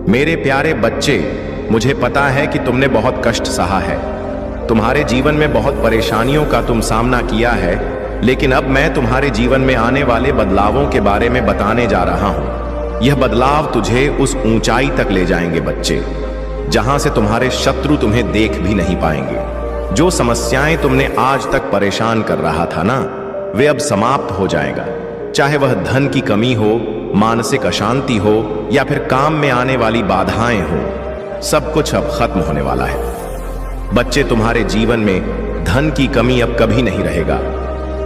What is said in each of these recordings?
मेरे प्यारे बच्चे, मुझे पता है कि तुमने बहुत कष्ट सहा है। तुम्हारे जीवन में बहुत परेशानियों का तुम सामना किया है, लेकिन अब मैं तुम्हारे जीवन में आने वाले बदलावों के बारे में बताने जा रहा हूं। यह बदलाव तुझे उस ऊंचाई तक ले जाएंगे बच्चे, जहां से तुम्हारे शत्रु तुम्हें देख भी नहीं पाएंगे। जो समस्याएं तुमने आज तक परेशान कर रहा था ना, वे अब समाप्त हो जाएगा। चाहे वह धन की कमी हो, मानसिक अशांति हो या फिर काम में आने वाली बाधाएं हो, सब कुछ अब खत्म होने वाला है। बच्चे, तुम्हारे जीवन में धन की कमी अब कभी नहीं रहेगा।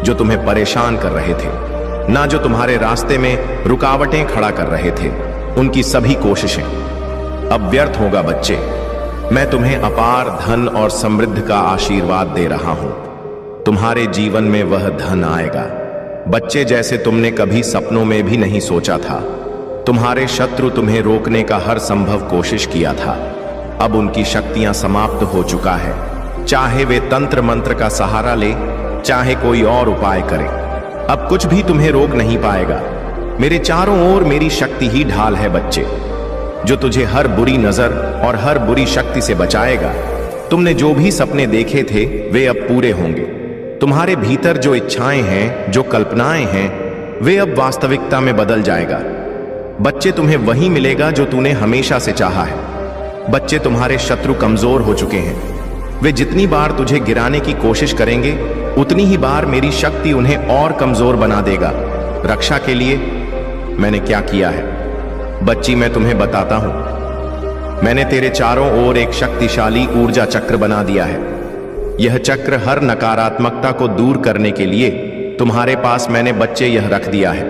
जो तुम्हें परेशान कर रहे थे, ना जो तुम्हारे रास्ते में रुकावटें खड़ा कर रहे थे, उनकी सभी कोशिशें अब व्यर्थ होगा बच्चे। मैं तुम्हें अपार धन और समृद्धि का आशीर्वाद दे रहा हूं। तुम्हारे जीवन में वह धन आएगा बच्चे, जैसे तुमने कभी सपनों में भी नहीं सोचा था। तुम्हारे शत्रु तुम्हें रोकने का हर संभव कोशिश किया था, अब उनकी शक्तियां समाप्त हो चुका है। चाहे वे तंत्र मंत्र का सहारा ले, चाहे कोई और उपाय करे, अब कुछ भी तुम्हें रोक नहीं पाएगा। मेरे चारों ओर मेरी शक्ति ही ढाल है बच्चे, जो तुझे हर बुरी नजर और हर बुरी शक्ति से बचाएगा। तुमने जो भी सपने देखे थे, वे अब पूरे होंगे। तुम्हारे भीतर जो इच्छाएं हैं, जो कल्पनाएं हैं, वे अब वास्तविकता में बदल जाएगा। बच्चे, तुम्हें वही मिलेगा जो तूने हमेशा से चाहा है। बच्चे, तुम्हारे शत्रु कमजोर हो चुके हैं। वे जितनी बार तुझे गिराने की कोशिश करेंगे, उतनी ही बार मेरी शक्ति उन्हें और कमजोर बना देगा। रक्षा के लिए मैंने क्या किया है बच्ची, मैं तुम्हें बताता हूं। मैंने तेरे चारों ओर एक शक्तिशाली ऊर्जा चक्र बना दिया है। यह चक्र हर नकारात्मकता को दूर करने के लिए तुम्हारे पास मैंने बच्चे यह रख दिया है,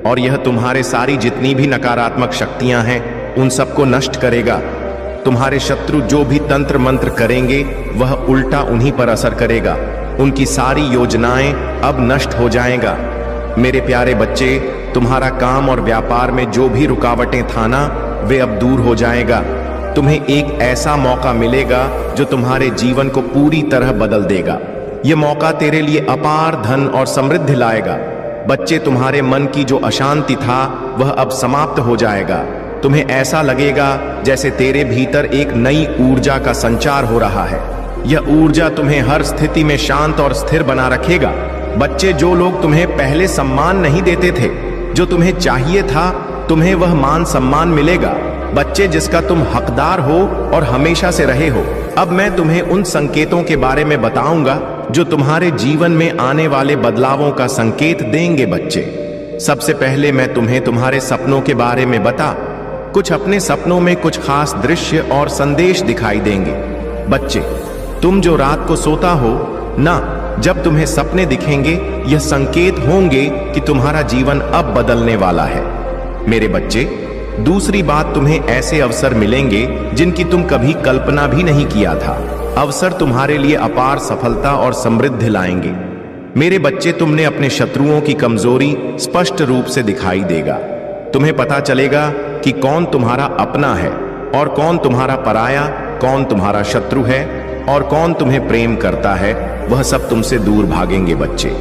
और यह तुम्हारे सारी जितनी भी नकारात्मक शक्तियां हैं, उन सबको नष्ट करेगा। तुम्हारे शत्रु जो भी तंत्र मंत्र करेंगे, वह उल्टा उन्हीं पर असर करेगा। उनकी सारी योजनाएं अब नष्ट हो जाएगा। मेरे प्यारे बच्चे, तुम्हारा काम और व्यापार में जो भी रुकावटें था ना, वे अब दूर हो जाएगा। तुम्हें एक ऐसा मौका मिलेगा जो तुम्हारे जीवन को पूरी तरह बदल देगा। यह मौका तेरे लिए अपार धन और समृद्धि लाएगा। बच्चे, तुम्हारे मन की जो अशांति था, वह अब समाप्त हो जाएगा। तुम्हें ऐसा लगेगा जैसे तेरे भीतर एक नई ऊर्जा का संचार हो रहा है। यह ऊर्जा तुम्हें हर स्थिति में शांत और स्थिर बना रखेगा। बच्चे, जो लोग तुम्हें पहले सम्मान नहीं देते थे, जो तुम्हें चाहिए था, तुम्हें वह मान सम्मान मिलेगा। बच्चे, जिसका तुम हकदार हो और हमेशा से रहे हो। अब मैं तुम्हें उन संकेतों के बारे में बताऊंगा जो तुम्हारे जीवन में आने वाले बदलावों का संकेत देंगे बच्चे। सबसे पहले मैं तुम्हें तुम्हारे सपनों के बारे में बता। कुछ अपने सपनों में कुछ खास दृश्य और संदेश दिखाई देंगे। बच्चे, तुम जो रात को सोता हो ना, जब तुम्हें सपने दिखेंगे, यह संकेत होंगे कि तुम्हारा जीवन अब बदलने वाला है। मेरे बच्चे, दूसरी बात, तुम्हें ऐसे अवसर मिलेंगे जिनकी तुम कभी कल्पना भी नहीं किया था। अवसर तुम्हारे लिए अपार सफलता और समृद्धि लाएंगे। मेरे बच्चे, तुमने अपने शत्रुओं की कमजोरी स्पष्ट रूप से दिखाई देगा। तुम्हें पता चलेगा कि कौन तुम्हारा अपना है और कौन तुम्हारा पराया, कौन तुम्हारा शत्रु है और कौन तुम्हें प्रेम करता है। वह सब तुमसे दूर भागेंगे बच्चे।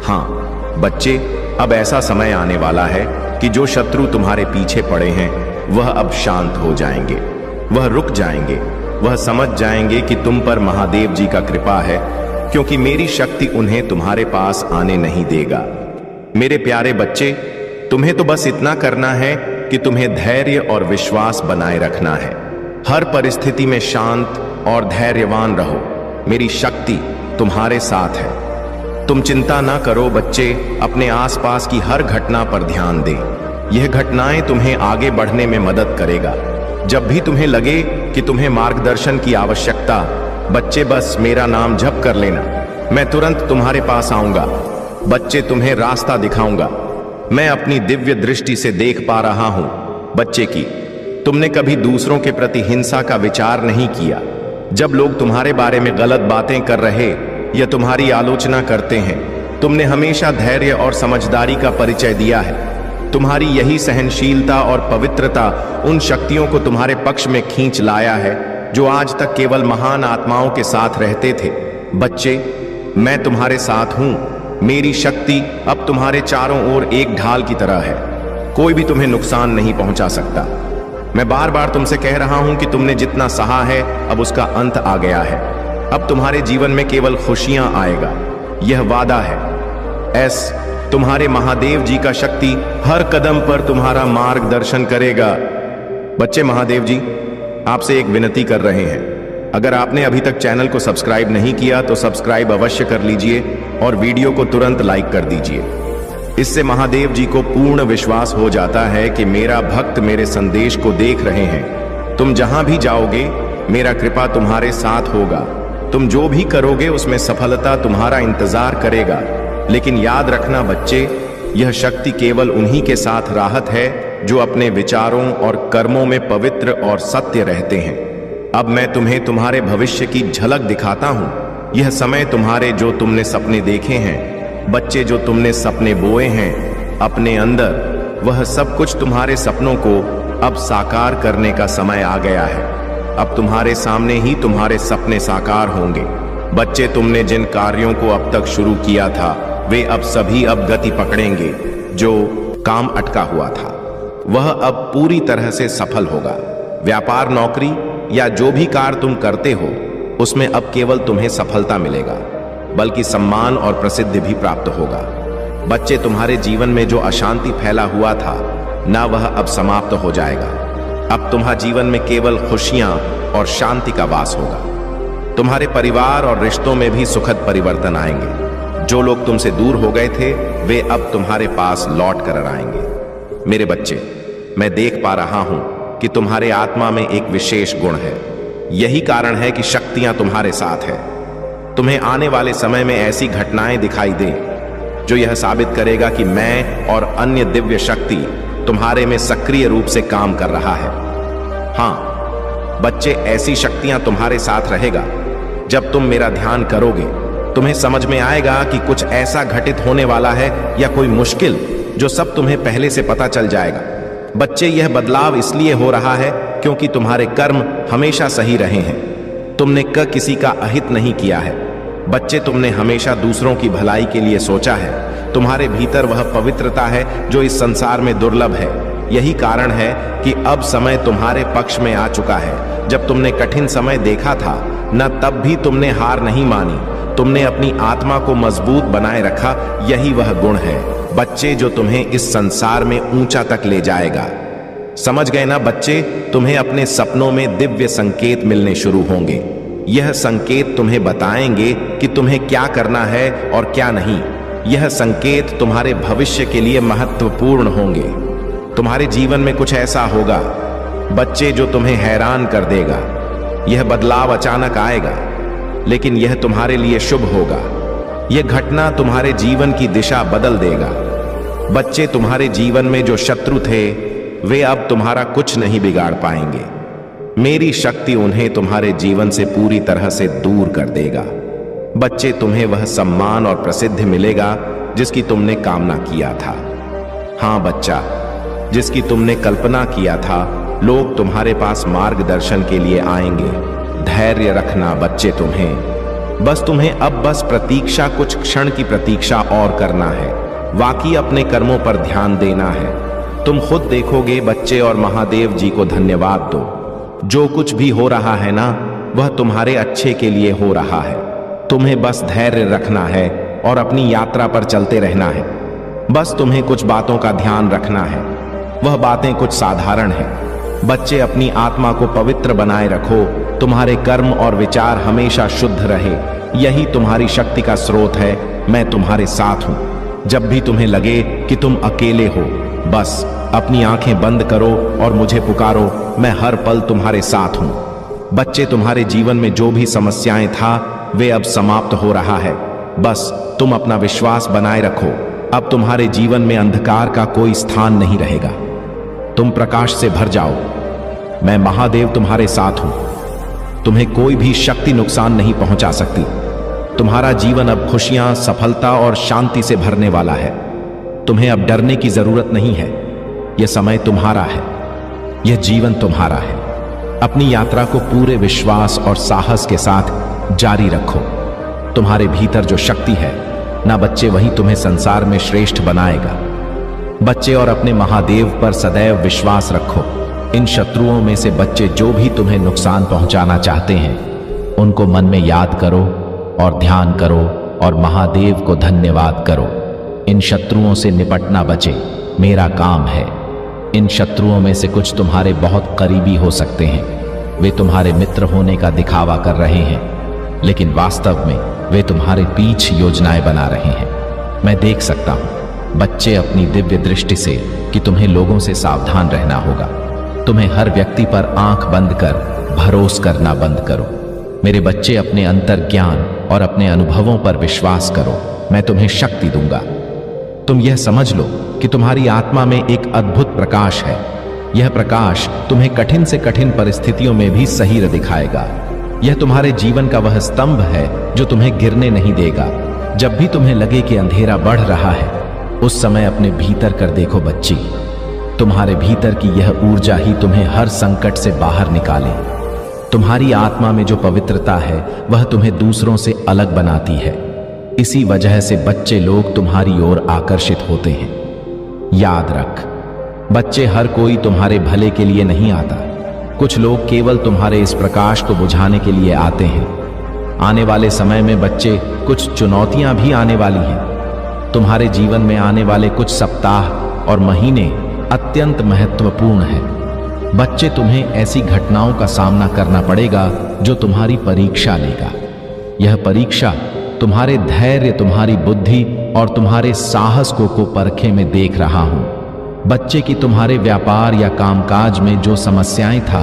हाँ बच्चे, अब ऐसा समय आने वाला है कि जो शत्रु तुम्हारे पीछे पड़े हैं, वह अब शांत हो जाएंगे। वह रुक जाएंगे। वह समझ जाएंगे कि तुम पर महादेव जी का कृपा है, क्योंकि मेरी शक्ति उन्हें तुम्हारे पास आने नहीं देगा। मेरे प्यारे बच्चे, तुम्हें तो बस इतना करना है कि तुम्हें धैर्य और विश्वास बनाए रखना है। हर परिस्थिति में शांत और धैर्यवान रहो। मेरी शक्ति तुम्हारे साथ है। तुम चिंता ना करो बच्चे, अपने आसपास की हर घटना पर ध्यान दें। यह घटनाएं तुम्हें आगे बढ़ने में मदद करेगा। जब भी तुम्हें लगे कि तुम्हें मार्गदर्शन की आवश्यकता, बच्चे बस मेरा नाम जप कर लेना। मैं तुरंत तुम्हारे पास आऊंगा। बच्चे, तुम्हें रास्ता दिखाऊंगा। मैं अपनी दिव्य दृष्टि से देख पा रहा हूं बच्चे की तुमने कभी दूसरों के प्रति हिंसा का विचार नहीं किया। जब लोग तुम्हारे बारे में गलत बातें कर रहे या तुम्हारी आलोचना करते हैं, तुमने हमेशा धैर्य और समझदारी का परिचय दिया है। तुम्हारी यही सहनशीलता और पवित्रता उन शक्तियों को तुम्हारे पक्ष में खींच लाया है जो आज तक केवल महान आत्माओं के साथ रहते थे। बच्चे, मैं तुम्हारे साथ हूं। मेरी शक्ति अब तुम्हारे चारों ओर एक ढाल की तरह है। कोई भी तुम्हें नुकसान नहीं पहुंचा सकता। मैं बार बार तुमसे कह रहा हूं कि तुमने जितना सहा है अब उसका अंत आ गया है। अब तुम्हारे जीवन में केवल खुशियां आएगा, यह वादा है। एस, तुम्हारे महादेव जी का शक्ति हर कदम पर तुम्हारा मार्गदर्शन करेगा। बच्चे, महादेव जी आपसे एक विनती कर रहे हैं। अगर आपने अभी तक चैनल को सब्सक्राइब नहीं किया तो सब्सक्राइब अवश्य कर लीजिए और वीडियो को तुरंत लाइक कर दीजिए। इससे महादेव जी को पूर्ण विश्वास हो जाता है कि मेरा भक्त मेरे संदेश को देख रहे हैं। तुम जहां भी जाओगे मेरा कृपा तुम्हारे साथ होगा। तुम जो भी करोगे उसमें सफलता तुम्हारा इंतजार करेगा। लेकिन याद रखना बच्चे, यह शक्ति केवल उन्हीं के साथ राहत है जो अपने विचारों और कर्मों में पवित्र और सत्य रहते हैं। अब मैं तुम्हें तुम्हारे भविष्य की झलक दिखाता हूं। यह समय तुम्हारे जो तुमने सपने देखे हैं, बच्चे जो तुमने सपने बोए हैं अपने अंदर, वह सब कुछ तुम्हारे सपनों को अब साकार करने का समय आ गया है। अब तुम्हारे सामने ही तुम्हारे सपने साकार होंगे। बच्चे, तुमने जिन कार्यों को अब तक शुरू किया था वे अब सभी अब गति पकड़ेंगे। जो काम अटका हुआ था वह अब पूरी तरह से सफल होगा। व्यापार, नौकरी या जो भी कार्य तुम करते हो उसमें अब केवल तुम्हें सफलता मिलेगा, बल्कि सम्मान और प्रसिद्धि भी प्राप्त होगा। बच्चे, तुम्हारे जीवन में जो अशांति फैला हुआ था ना, वह अब समाप्त हो जाएगा। अब तुम्हारे जीवन में केवल खुशियां और शांति का वास होगा। तुम्हारे परिवार और रिश्तों में भी सुखद परिवर्तन आएंगे। जो लोग तुमसे दूर हो गए थे वे अब तुम्हारे पास लौट कर आएंगे। मेरे बच्चे, मैं देख पा रहा हूं कि तुम्हारे आत्मा में एक विशेष गुण है। यही कारण है कि शक्तियां तुम्हारे साथ है। तुम्हें आने वाले समय में ऐसी घटनाएं दिखाई दे जो यह साबित करेगा कि मैं और अन्य दिव्य शक्ति तुम्हारे में सक्रिय रूप से काम कर रहा है। हां बच्चे, ऐसी शक्तियां तुम्हारे साथ रहेगा। जब तुम मेरा ध्यान करोगे तुम्हें समझ में आएगा कि कुछ ऐसा घटित होने वाला है या कोई मुश्किल जो सब तुम्हें पहले से पता चल जाएगा। बच्चे, यह बदलाव इसलिए हो रहा है क्योंकि तुम्हारे कर्म हमेशा सही रहे हैं। तुमने किसी का अहित नहीं किया है। बच्चे, तुमने हमेशा दूसरों की भलाई के लिए सोचा है। तुम्हारे भीतर वह पवित्रता है जो इस संसार में दुर्लभ है। यही कारण है कि अब समय तुम्हारे पक्ष में आ चुका है। जब तुमने कठिन समय देखा था न, तब भी तुमने हार नहीं मानी। तुमने अपनी आत्मा को मजबूत बनाए रखा। यही वह गुण है बच्चे जो तुम्हें इस संसार में ऊंचा तक ले जाएगा। समझ गए ना बच्चे? तुम्हें अपने सपनों में दिव्य संकेत मिलने शुरू होंगे। यह संकेत तुम्हें बताएंगे कि तुम्हें क्या करना है और क्या नहीं। यह संकेत तुम्हारे भविष्य के लिए महत्वपूर्ण होंगे। तुम्हारे जीवन में कुछ ऐसा होगा बच्चे जो तुम्हें हैरान कर देगा। यह बदलाव अचानक आएगा, लेकिन यह तुम्हारे लिए शुभ होगा। यह घटना तुम्हारे जीवन की दिशा बदल देगा। बच्चे, तुम्हारे जीवन में जो शत्रु थे वे अब तुम्हारा कुछ नहीं बिगाड़ पाएंगे। मेरी शक्ति उन्हें तुम्हारे जीवन से पूरी तरह से दूर कर देगा। बच्चे, तुम्हें वह सम्मान और प्रसिद्धि मिलेगा जिसकी तुमने कामना किया था। हां बच्चा, जिसकी तुमने कल्पना किया था। लोग तुम्हारे पास मार्गदर्शन के लिए आएंगे। धैर्य रखना बच्चे, तुम्हें अब बस प्रतीक्षा, कुछ क्षण की प्रतीक्षा और करना है। वाकई अपने कर्मों पर ध्यान देना है। तुम खुद देखोगे बच्चे, और महादेव जी को धन्यवाद दो। जो कुछ भी हो रहा है ना, वह तुम्हारे अच्छे के लिए हो रहा है। तुम्हें बस धैर्य रखना है और अपनी यात्रा पर चलते रहना है। बस तुम्हें कुछ बातों का ध्यान रखना है। वह बातें कुछ साधारण हैं। बच्चे, अपनी आत्मा को पवित्र बनाए रखो। तुम्हारे कर्म और विचार हमेशा शुद्ध रहे। यही तुम्हारी शक्ति का स्रोत है। मैं तुम्हारे साथ हूं। जब भी तुम्हें लगे कि तुम अकेले हो, बस अपनी आंखें बंद करो और मुझे पुकारो। मैं हर पल तुम्हारे साथ हूं। बच्चे, तुम्हारे जीवन में जो भी समस्याएं था वे अब समाप्त हो रहा है। बस तुम अपना विश्वास बनाए रखो। अब तुम्हारे जीवन में अंधकार का कोई स्थान नहीं रहेगा। तुम प्रकाश से भर जाओ। मैं महादेव तुम्हारे साथ हूं। तुम्हें कोई भी शक्ति नुकसान नहीं पहुंचा सकती। तुम्हारा जीवन अब खुशियां, सफलता और शांति से भरने वाला है। तुम्हें अब डरने की जरूरत नहीं है। यह समय तुम्हारा है। यह जीवन तुम्हारा है। अपनी यात्रा को पूरे विश्वास और साहस के साथ जारी रखो। तुम्हारे भीतर जो शक्ति है ना बच्चे, वही तुम्हें संसार में श्रेष्ठ बनाएगा। बच्चे, और अपने महादेव पर सदैव विश्वास रखो। इन शत्रुओं में से बच्चे जो भी तुम्हें नुकसान पहुंचाना चाहते हैं उनको मन में याद करो और ध्यान करो और महादेव को धन्यवाद करो। इन शत्रुओं से निपटना बचे मेरा काम है। इन शत्रुओं में से कुछ तुम्हारे बहुत करीबी हो सकते हैं। वे तुम्हारे मित्र होने का दिखावा कर रहे हैं, लेकिन वास्तव में वे तुम्हारे पीछे योजनाएं बना रहे हैं। मैं देख सकता हूं बच्चे अपनी दिव्य दृष्टि से कि तुम्हें लोगों से सावधान रहना होगा। तुम्हें हर व्यक्ति पर आंख बंद कर भरोसा करना बंद करो। मेरे बच्चे, अपने अंतर ज्ञान और अपने अनुभवों पर विश्वास करो। मैं तुम्हें शक्ति दूंगा। तुम यह समझ लो कि तुम्हारी आत्मा में एक अद्भुत प्रकाश है। यह प्रकाश तुम्हें कठिन से कठिन परिस्थितियों में भी सही राह दिखाएगा। यह तुम्हारे जीवन का वह स्तंभ है जो तुम्हें गिरने नहीं देगा। जब भी तुम्हें लगे कि अंधेरा बढ़ रहा है, उस समय अपने भीतर कर देखो बच्ची। तुम्हारे भीतर की यह ऊर्जा ही तुम्हें हर संकट से बाहर निकाले। तुम्हारी आत्मा में जो पवित्रता है वह तुम्हें दूसरों से अलग बनाती है। इसी वजह से बच्चे लोग तुम्हारी ओर आकर्षित होते हैं। याद रख, बच्चे, हर कोई तुम्हारे भले के लिए नहीं आता। कुछ लोग केवल तुम्हारे इस प्रकाश को बुझाने के लिए आते हैं। आने वाले समय में बच्चे, कुछ चुनौतियां भी आने वाली हैं। तुम्हारे जीवन में आने वाले कुछ सप्ताह और महीने अत्यंत महत्वपूर्ण हैं। बच्चे, तुम्हें ऐसी घटनाओं का सामना करना पड़ेगा जो तुम्हारी परीक्षा लेगा। यह परीक्षा तुम्हारे धैर्य, तुम्हारी बुद्धि और तुम्हारे साहस को परखे में देख रहा हूं। बच्चे की तुम्हारे व्यापार या कामकाज में जो समस्याएं था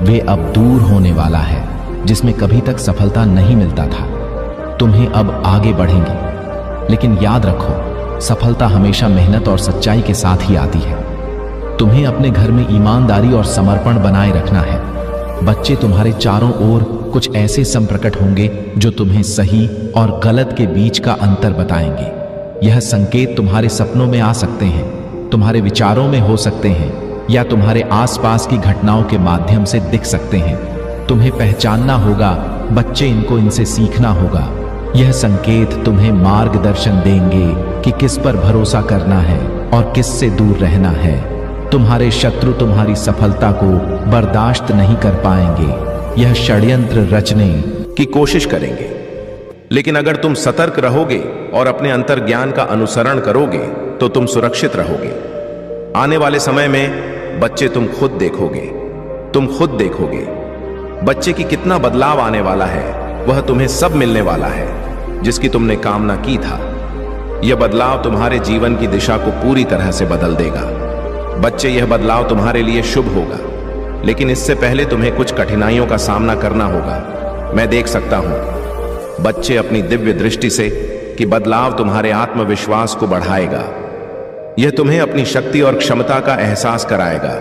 वे अब दूर होने वाला है, जिसमें कभी तक सफलता नहीं मिलता था। तुम्हें अब आगे बढ़ेंगे, लेकिन याद रखो, सफलता हमेशा मेहनत और सच्चाई के साथ ही आती है। तुम्हें अपने घर में ईमानदारी और समर्पण बनाए रखना है। बच्चे, तुम्हारे चारों ओर कुछ ऐसे संप्रकट होंगे जो तुम्हें सही और गलत के बीच का अंतर बताएंगे। यह संकेत तुम्हारे सपनों में आ सकते हैं, तुम्हारे विचारों में हो सकते हैं, या तुम्हारे आसपास की घटनाओं के माध्यम से दिख सकते हैं। तुम्हें पहचानना होगा बच्चे, इनसे सीखना होगा। यह संकेत तुम्हें मार्गदर्शन देंगे कि किस पर भरोसा करना है और किस से दूर रहना है। तुम्हारे शत्रु तुम्हारी सफलता को बर्दाश्त नहीं कर पाएंगे। यह षड्यंत्र रचने की कोशिश करेंगे, लेकिन अगर तुम सतर्क रहोगे और अपने अंतर ज्ञान का अनुसरण करोगे तो तुम सुरक्षित रहोगे। आने वाले समय में बच्चे, तुम खुद देखोगे बच्चे की कितना बदलाव आने वाला है। वह तुम्हें सब मिलने वाला है जिसकी तुमने कामना की था। यह बदलाव तुम्हारे जीवन की दिशा को पूरी तरह से बदल देगा। बच्चे, यह बदलाव तुम्हारे लिए शुभ होगा, लेकिन इससे पहले तुम्हें कुछ कठिनाइयों का सामना करना होगा। मैं देख सकता हूं बच्चे, अपनी दिव्य दृष्टि से कि बदलाव तुम्हारे आत्मविश्वास को बढ़ाएगा। यह तुम्हें अपनी शक्ति और क्षमता का एहसास कराएगा।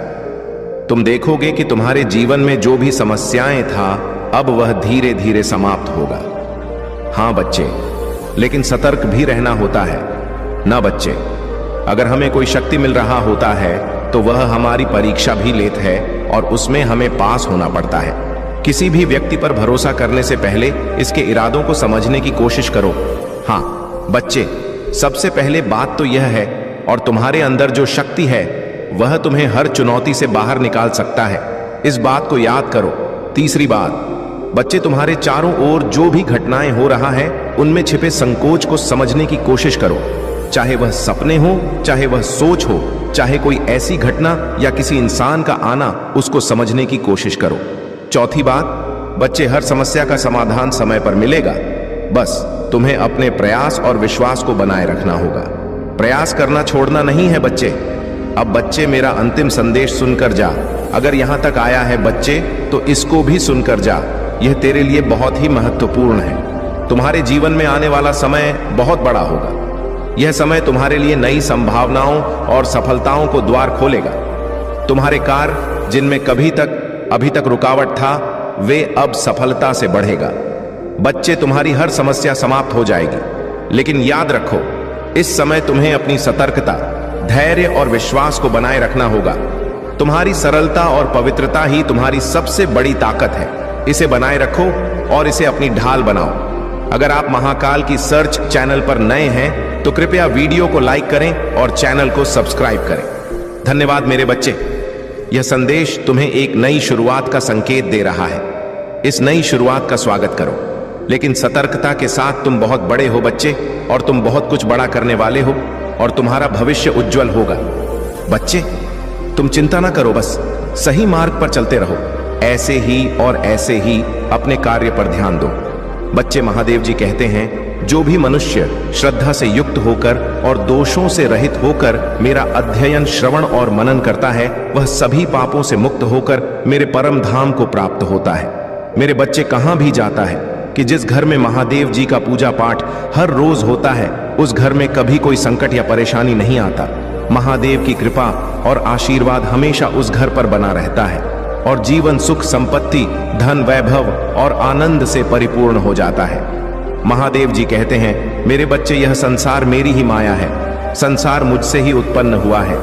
तुम देखोगे कि तुम्हारे जीवन में जो भी समस्याएं था अब वह धीरे धीरे समाप्त होगा। हां बच्चे, लेकिन सतर्क भी रहना होता है ना बच्चे। अगर हमें कोई शक्ति मिल रहा होता है तो वह हमारी परीक्षा भी लेता है और उसमें हमें पास होना पड़ता है। किसी भी व्यक्ति पर भरोसा करने से पहले इसके इरादों को समझने की कोशिश करो। हां बच्चे, सबसे पहले बात तो यह है, और तुम्हारे अंदर जो शक्ति है वह तुम्हें हर चुनौती से बाहर निकाल सकता है। इस बात को याद करो। तीसरी बात, बच्चे, तुम्हारे चारों ओर जो भी घटनाएं हो रहा है उनमें छिपे संकोच को समझने की कोशिश करो। चाहे वह सपने हो, चाहे वह सोच हो, चाहे कोई ऐसी घटना या किसी इंसान का आना, उसको समझने की कोशिश करो। चौथी बात, बच्चे, हर समस्या का समाधान समय पर मिलेगा। बस तुम्हें अपने प्रयास और विश्वास को बनाए रखना होगा। प्रयास करना छोड़ना नहीं है बच्चे। अब बच्चे, मेरा अंतिम संदेश सुनकर जा। अगर यहां तक आया है बच्चे, तो इसको भी सुनकर जा। यह तेरे लिए बहुत ही महत्वपूर्ण है। तुम्हारे जीवन में आने वाला समय बहुत बड़ा होगा। यह समय तुम्हारे लिए नई संभावनाओं और सफलताओं को द्वार खोलेगा। तुम्हारे कार्य जिनमें अभी तक रुकावट था, वे अब सफलता से बढ़ेगा। बच्चे, तुम्हारी हर समस्या समाप्त हो जाएगी, लेकिन याद रखो, इस समय तुम्हें अपनी सतर्कता, धैर्य और विश्वास को बनाए रखना होगा। तुम्हारी सरलता और पवित्रता ही तुम्हारी सबसे बड़ी ताकत है। इसे बनाए रखो और इसे अपनी ढाल बनाओ। अगर आप महाकाल की सर्च चैनल पर नए हैं तो कृपया वीडियो को लाइक करें और चैनल को सब्सक्राइब करें। धन्यवाद मेरे बच्चे। यह संदेश तुम्हें एक नई शुरुआत का संकेत दे रहा है। इस नई शुरुआत का स्वागत करो, लेकिन सतर्कता के साथ। तुम बहुत बड़े हो बच्चे, और तुम बहुत कुछ बड़ा करने वाले हो, और तुम्हारा भविष्य उज्जवल होगा। बच्चे, तुम चिंता ना करो, बस सही मार्ग पर चलते रहो। ऐसे ही और ऐसे ही अपने कार्य पर ध्यान दो। बच्चे, महादेव जी कहते हैं, जो भी मनुष्य श्रद्धा से युक्त होकर और दोषों से रहित होकर मेरा अध्ययन, श्रवण और मनन करता है, वह सभी पापों से मुक्त होकर मेरे परम धाम को प्राप्त होता है। मेरे बच्चे, कहां भी जाता है कि जिस घर में महादेव जी का पूजा पाठ हर रोज होता है, उस घर में कभी कोई संकट या परेशानी नहीं आता। महादेव की कृपा और आशीर्वाद हमेशा उस घर पर बना रहता है, और जीवन सुख, संपत्ति, धन, वैभव और आनंद से परिपूर्ण हो जाता है। महादेव जी कहते हैं, मेरे बच्चे, यह संसार मेरी ही माया है। संसार मुझसे ही उत्पन्न हुआ है।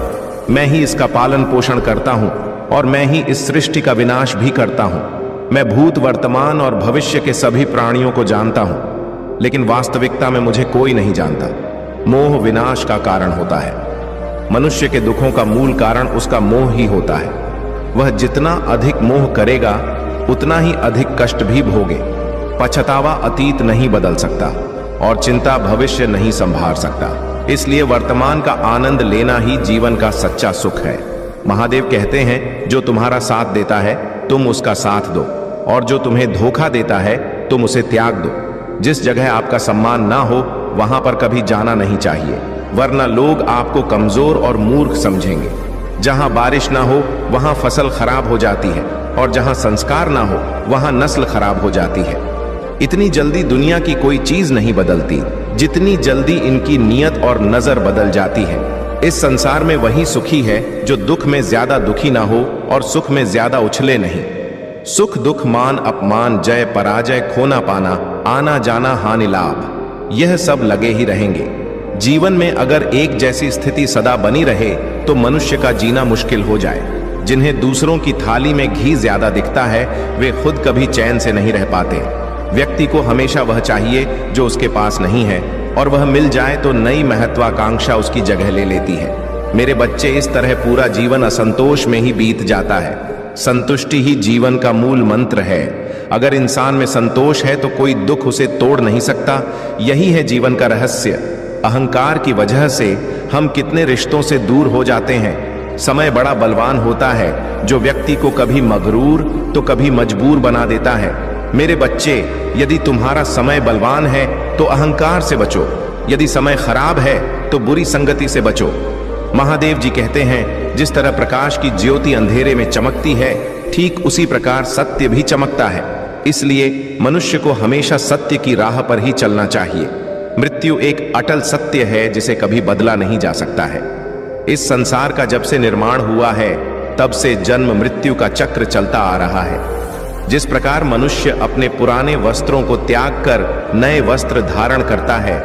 मैं ही इसका पालन पोषण करता हूं, और मैं ही इस सृष्टि का विनाश भी करता हूं। मैं भूत, वर्तमान और भविष्य के सभी प्राणियों को जानता हूं, लेकिन वास्तविकता में मुझे कोई नहीं जानता। मोह विनाश का कारण होता है। मनुष्य के दुखों का मूल कारण उसका मोह ही होता है। वह जितना अधिक मोह करेगा, उतना ही अधिक कष्ट भी भोगे। पछतावा अतीत नहीं बदल सकता, और चिंता भविष्य नहीं संभाल सकता। इसलिए वर्तमान का आनंद लेना ही जीवन का सच्चा सुख है। महादेव कहते हैं, जो तुम्हारा साथ देता है, तुम उसका साथ दो, और जो तुम्हें धोखा देता है, तुम उसे त्याग दो। जिस जगह आपका सम्मान ना हो, वहां पर कभी जाना नहीं चाहिए, वरना लोग आपको कमजोर और मूर्ख समझेंगे। जहां बारिश ना हो, वहां फसल खराब हो जाती है, और जहां संस्कार ना हो, वहां नस्ल खराब हो जाती है। इतनी जल्दी दुनिया की कोई चीज नहीं बदलती, जितनी जल्दी इनकी नीयत और नजर बदल जाती है। इस संसार में वही सुखी है जो दुख में ज्यादा दुखी ना हो और सुख में ज्यादा उछले नहीं। सुख, दुख, मान, अपमान, जय, पराजय, खोना पाना, आना जाना, हानि, लाभ, यह सब लगे ही रहेंगे। जीवन में अगर एक जैसी स्थिति सदा बनी रहे, तो मनुष्य का जीना मुश्किल हो जाए। जिन्हें दूसरों की थाली में घी ज्यादा दिखता है, वे खुद कभी चैन से नहीं रह पाते। व्यक्ति को हमेशा वह चाहिए जो उसके पास नहीं है, और वह मिल जाए तो नई महत्वाकांक्षा उसकी जगह ले लेती है। मेरे बच्चे, इस तरह पूरा जीवन असंतोष में ही बीत जाता है। संतुष्टि ही जीवन का मूल मंत्र है। अगर इंसान में संतोष है तो कोई दुख उसे तोड़ नहीं सकता। यही है जीवन का रहस्य। अहंकार की वजह से हम कितने रिश्तों से दूर हो जाते हैं। समय बड़ा बलवान होता है, जो व्यक्ति को कभी मगरूर तो कभी मजबूर बना देता है। मेरे बच्चे, यदि तुम्हारा समय बलवान है तो अहंकार से बचो। यदि समय खराब है तो बुरी संगति से बचो। महादेव जी कहते हैं, जिस तरह प्रकाश की ज्योति अंधेरे में चमकती है, ठीक उसी प्रकार सत्य भी चमकता है। इसलिए मनुष्य को हमेशा सत्य की राह पर ही चलना चाहिए। मृत्यु एक अटल सत्य है जिसे कभी बदला नहीं जा सकता है। इस संसार का जब से निर्माण हुआ है, तब से जन्म मृत्यु का चक्र चलता आ रहा है। जिस प्रकार मनुष्य अपने पुराने वस्त्रों को त्याग कर नए वस्त्र धारण करता है,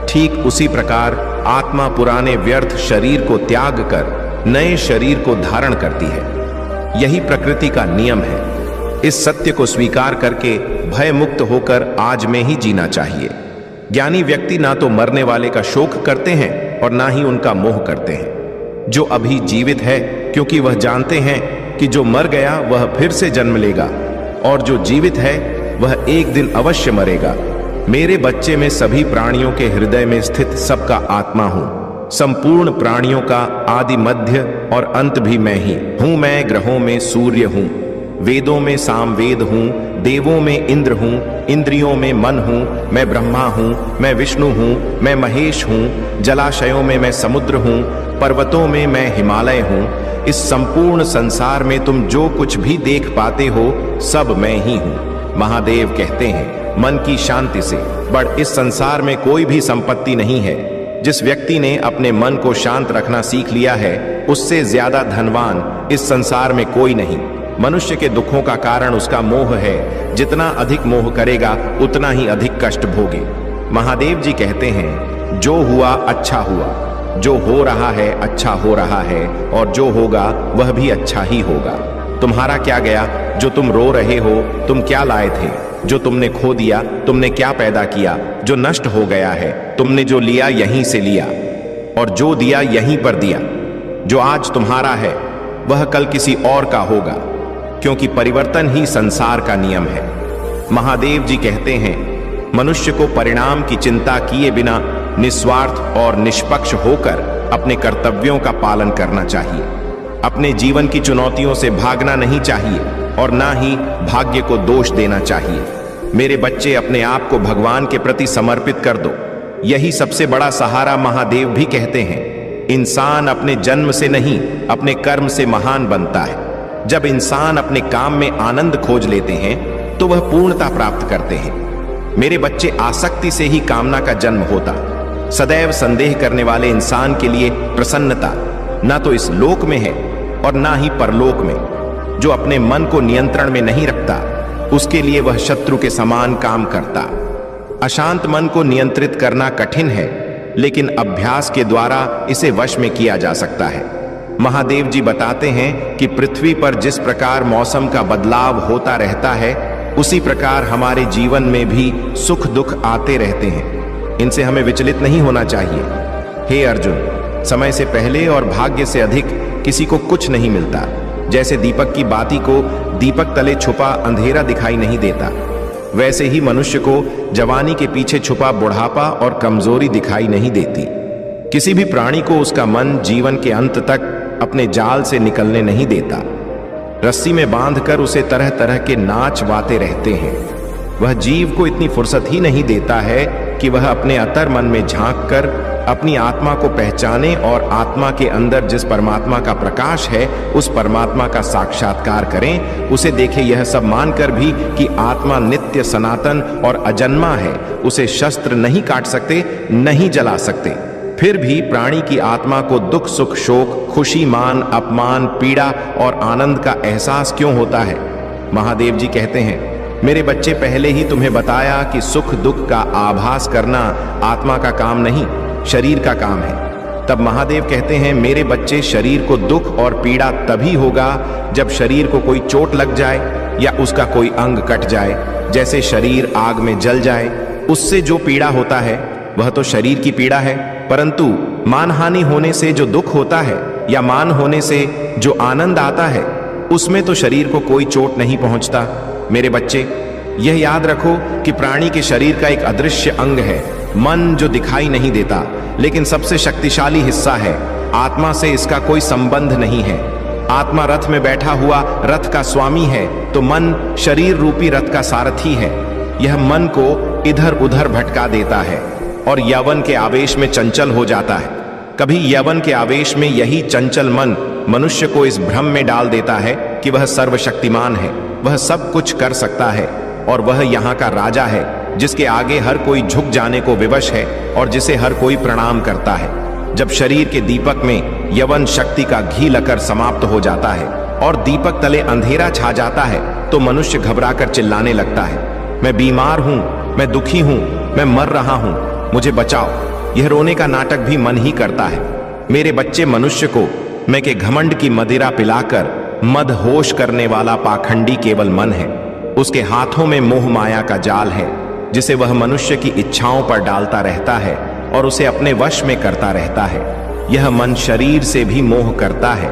ठीक उसी प्रकार आत्मा पुराने व्यर्थ शरीर को त्याग कर नए शरीर को धारण करती है। यही प्रकृति का नियम है। इस सत्य को स्वीकार करके भय मुक्त होकर आज में ही जीना चाहिए। ज्ञानी व्यक्ति ना तो मरने वाले का शोक करते हैं और ना ही उनका मोह करते हैं। जो अभी जीवित है, क्योंकि वह जानते हैं कि जो मर गया वह फिर से जन्म लेगा, और जो जीवित है वह एक दिन अवश्य मरेगा। मेरे बच्चे, में सभी प्राणियों के हृदय में स्थित सबका आत्मा हूं। संपूर्ण प्राणियों का आदि, मध्य और अंत भी मैं ही हूं। मैं ग्रहों में सूर्य हूं, वेदों में सामवेद हूं, देवों में इंद्र हूं, इंद्रियों में मन हूं। मैं ब्रह्मा हूं, मैं विष्णु हूं, मैं महेश हूं। जलाशयों में मैं समुद्र हूं, पर्वतों में मैं हिमालय हूं। इस संपूर्ण संसार में तुम जो कुछ भी देख पाते हो, सब मैं ही हूं। महादेव कहते हैं, मन की शांति से बढ़ इस संसार में कोई भी संपत्ति नहीं है। जिस व्यक्ति ने अपने मन को शांत रखना सीख लिया है, उससे ज्यादा धनवान इस संसार में कोई नहीं। मनुष्य के दुखों का कारण उसका मोह है। जितना अधिक मोह करेगा, उतना ही अधिक कष्ट भोगे। महादेव जी कहते हैं, जो हुआ अच्छा हुआ, जो हो रहा है अच्छा हो रहा है, और जो होगा वह भी अच्छा ही होगा। तुम्हारा क्या गया जो तुम रो रहे हो? तुम क्या लाए थे जो तुमने खो दिया? तुमने क्या पैदा किया जो नष्ट हो गया है? तुमने जो लिया यहीं से लिया, और जो दिया यहीं पर दिया। जो आज तुम्हारा है वह कल किसी और का होगा, क्योंकि परिवर्तन ही संसार का नियम है। महादेव जी कहते हैं, मनुष्य को परिणाम की चिंता किए बिना निस्वार्थ और निष्पक्ष होकर अपने कर्तव्यों का पालन करना चाहिए। अपने जीवन की चुनौतियों से भागना नहीं चाहिए और ना ही भाग्य को दोष देना चाहिए। मेरे बच्चे, अपने आप को भगवान के प्रति समर्पित कर दो, यही सबसे बड़ा सहारा। महादेव भी कहते हैं, इंसान अपने जन्म से नहीं, अपने कर्म से महान बनता है। जब इंसान अपने काम में आनंद खोज लेते हैं तो वह पूर्णता प्राप्त करते हैं। मेरे बच्चे, आसक्ति से ही कामना का जन्म होता। सदैव संदेह करने वाले इंसान के लिए प्रसन्नता ना तो इस लोक में है और ना ही परलोक में। जो अपने मन को नियंत्रण में नहीं रखता, उसके लिए वह शत्रु के समान काम करता। अशांत मन को नियंत्रित करना कठिन है, लेकिन अभ्यास के द्वारा इसे वश में किया जा सकता है। महादेव जी बताते हैं कि पृथ्वी पर जिस प्रकार मौसम का बदलाव होता रहता है, उसी प्रकार हमारे जीवन में भी सुख दुख आते रहते हैं। इनसे हमें विचलित नहीं होना चाहिए। हे अर्जुन, समय से पहले और भाग्य से अधिक किसी को कुछ नहीं मिलता। जैसे दीपक की बाती को दीपक तले छुपा अंधेरा दिखाई नहीं देता, वैसे ही मनुष्य को जवानी के पीछे छुपा बुढ़ापा और कमजोरी दिखाई नहीं देती। किसी भी प्राणी को उसका मन जीवन के अंत तक अपने जाल से निकलने नहीं देता। रस्सी में बांधकर उसे तरह तरह के नाच वाते रहते हैं। वह जीव को इतनी फुर्सत ही नहीं देता है कि वह अपने अंतर मन में झांक कर अपनी आत्मा को पहचाने और आत्मा के अंदर जिस परमात्मा का प्रकाश है, उस परमात्मा का साक्षात्कार करें। उसे देखे यह सब मानकर भी कि आत्मा नित्य सनातन और अजन्मा है, उसे शस्त्र नहीं काट सकते, नहीं जला सकते। फिर भी प्राणी की आत्मा को दुख सुख शोक, खुशी मान अपमान, पीड़ा और आनंद का एहसास क्यों होता है? महादेव जी कहते हैं, मेरे बच्चे, पहले ही तुम्हें बताया कि सुख दुख का आभास करना आत्मा का काम नहीं, शरीर का काम है। तब महादेव कहते हैं, मेरे बच्चे, शरीर को दुख और पीड़ा तभी होगा जब शरीर को कोई चोट लग जाए या उसका कोई अंग कट जाए। जैसे शरीर आग में जल जाए, उससे जो पीड़ा होता है वह तो शरीर की पीड़ा है, परंतु मानहानि होने से जो दुख होता है या मान होने से जो आनंद आता है, उसमें तो शरीर को कोई चोट नहीं पहुंचता। मेरे बच्चे, यह याद रखो कि प्राणी के शरीर का एक अदृश्य अंग है, मन, जो दिखाई नहीं देता, लेकिन सबसे शक्तिशाली हिस्सा है। आत्मा से इसका कोई संबंध नहीं है। आत्मा रथ में बैठा हुआ रथ का स्वामी है, तो मन शरीर रूपी रथ का सारथी है। यह मन को इधर उधर भटका देता है और यौवन के आवेश में चंचल हो जाता है। कभी यौवन के आवेश में यही चंचल मन मनुष्य को इस भ्रम में डाल देता है कि वह सर्वशक्तिमान है, वह सब कुछ कर सकता है और वह यहाँ का राजा है, जिसके आगे हर कोई झुक जाने को विवश है और जिसे हर कोई प्रणाम करता है। जब शरीर के दीपक में यवन शक्ति का घी लकर समाप्त हो जाता है और दीपक तले अंधेरा छा जाता है, तो मनुष्य घबराकर चिल्लाने लगता है, मैं बीमार हूं, मैं दुखी हूं, मैं मर रहा हूं, मुझे बचाओ। यह रोने का नाटक भी मन ही करता है। मेरे बच्चे, मनुष्य को मैं के घमंड की मदिरा पिलाकर मदहोश करने वाला पाखंडी केवल मन है। उसके हाथों में मोह माया का जाल है, जिसे वह मनुष्य की इच्छाओं पर डालता रहता है और उसे अपने वश में करता रहता है। यह मन शरीर से भी मोह करता है,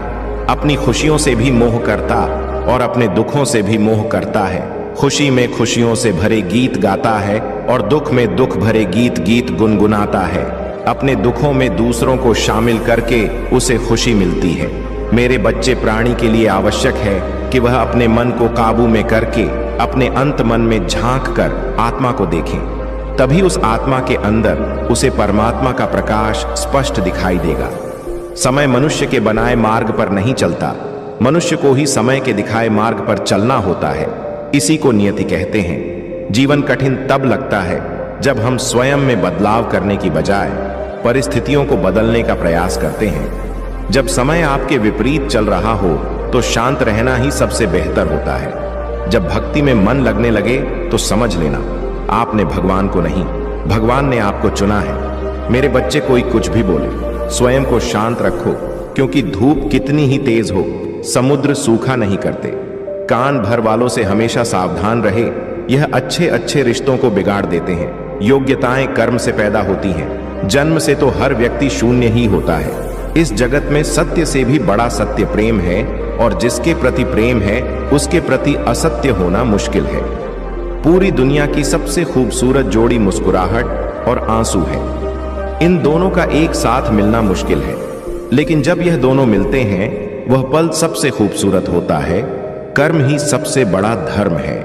अपनी खुशियों से भी मोह करता और अपने दुखों से भी मोह करता है। खुशी में खुशियों से भरे गीत गाता है और दुख में दुख भरे गीत गुनगुनाता है। अपने दुखों में दूसरों को शामिल करके उसे खुशी मिलती है। मेरे बच्चे, प्राणी के लिए आवश्यक है कि वह अपने मन को काबू में करके अपने अंत मन में झांक कर आत्मा को देखें। तभी उस आत्मा के अंदर उसे परमात्मा का प्रकाश स्पष्ट दिखाई देगा। समय मनुष्य के बनाए मार्ग पर नहीं चलता, मनुष्य को ही समय के दिखाए मार्ग पर चलना होता है। इसी को नियति कहते हैं। जीवन कठिन तब लगता है जब हम स्वयं में बदलाव करने की बजाय परिस्थितियों को बदलने का प्रयास करते हैं। जब समय आपके विपरीत चल रहा हो तो शांत रहना ही सबसे बेहतर होता है। जब भक्ति में मन लगने लगे तो समझ लेना आपने भगवान को नहीं, भगवान ने आपको चुना है। मेरे बच्चे, कोई कुछ भी बोले, स्वयं को शांत रखो, क्योंकि धूप कितनी ही तेज हो, समुद्र सूखा नहीं करते। कान भर वालों से हमेशा सावधान रहे, यह अच्छे अच्छे रिश्तों को बिगाड़ देते हैं। योग्यताएं कर्म से पैदा होती हैं, जन्म से तो हर व्यक्ति शून्य ही होता है। इस जगत में सत्य से भी बड़ा सत्य प्रेम है, और जिसके प्रति प्रेम है उसके प्रति असत्य होना मुश्किल है। पूरी दुनिया की सबसे खूबसूरत जोड़ी मुस्कुराहट और आंसू है। इन दोनों का एक साथ मिलना मुश्किल है, लेकिन जब यह दोनों मिलते हैं वह पल सबसे खूबसूरत होता है। कर्म ही सबसे बड़ा धर्म है।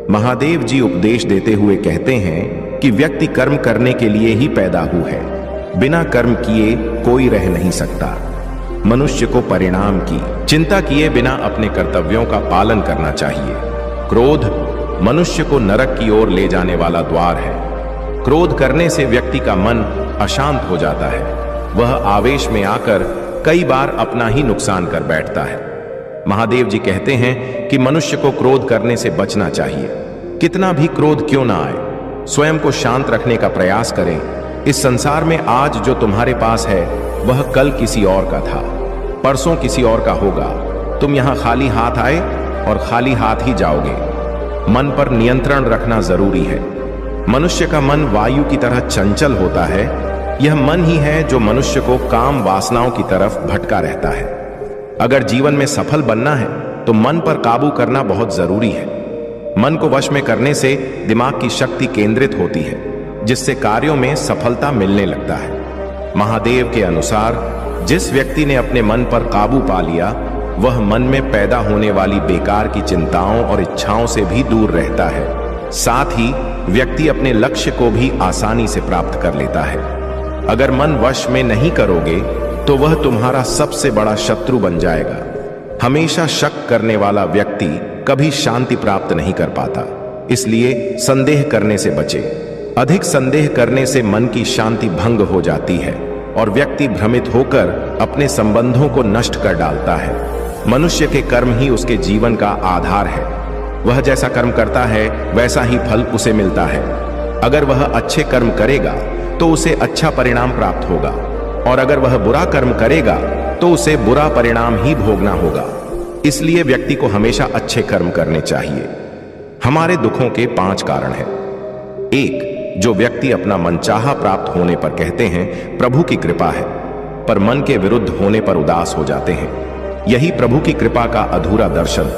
महादेव जी उपदेश देते हुए कहते हैं कि व्यक्ति कर्म करने के लिए ही पैदा हुआ है। बिना कर्म किए कोई रह नहीं सकता। मनुष्य को परिणाम की चिंता किए बिना अपने कर्तव्यों का पालन करना चाहिए। क्रोध मनुष्य को नरक की ओर ले जाने वाला द्वार है। क्रोध करने से व्यक्ति का मन अशांत हो जाता है। वह आवेश में आकर कई बार अपना ही नुकसान कर बैठता है। महादेव जी कहते हैं कि मनुष्य को क्रोध करने से बचना चाहिए। कितना भी क्रोध क्यों ना आए, स्वयं को शांत रखने का प्रयास करें। इस संसार में आज जो तुम्हारे पास है वह कल किसी और का था, परसों किसी और का होगा। तुम यहां खाली हाथ आए और खाली हाथ ही जाओगे। मन पर नियंत्रण रखना जरूरी है। मनुष्य का मन वायु की तरह चंचल होता है। यह मन ही है जो मनुष्य को काम वासनाओं की तरफ भटका रहता है। अगर जीवन में सफल बनना है तो मन पर काबू करना बहुत जरूरी है। मन को वश में करने से दिमाग की शक्ति केंद्रित होती है, जिससे कार्यों में सफलता मिलने लगता है। महादेव के अनुसार जिस व्यक्ति ने अपने मन पर काबू पा लिया वह मन में पैदा होने वाली बेकार की चिंताओं और इच्छाओं से भी दूर रहता है। साथ ही व्यक्ति अपने लक्ष्य को भी आसानी से प्राप्त कर लेता है। अगर मन वश में नहीं करोगे तो वह तुम्हारा सबसे बड़ा शत्रु बन जाएगा। हमेशा शक करने वाला व्यक्ति कभी शांति प्राप्त नहीं कर पाता। इसलिए संदेह करने से बचे। अधिक संदेह करने से मन की शांति भंग हो जाती है और व्यक्ति भ्रमित होकर अपने संबंधों को नष्ट कर डालता है। मनुष्य के कर्म ही उसके जीवन का आधार है। वह जैसा कर्म करता है वैसा ही फल उसे मिलता है। अगर वह अच्छे कर्म करेगा तो उसे अच्छा परिणाम प्राप्त होगा, और अगर वह बुरा कर्म करेगा तो उसे बुरा परिणाम ही भोगना होगा। इसलिए व्यक्ति को हमेशा अच्छे कर्म करने चाहिए। हमारे दुखों के 5 कारण हैं। 1, जो व्यक्ति अपना मनचाहा प्राप्त होने पर कहते हैं प्रभु की कृपा है, पर मन के विरुद्ध होने पर उदास हो जाते हैं। यही प्रभु की कृपा का अधूरा दर्शन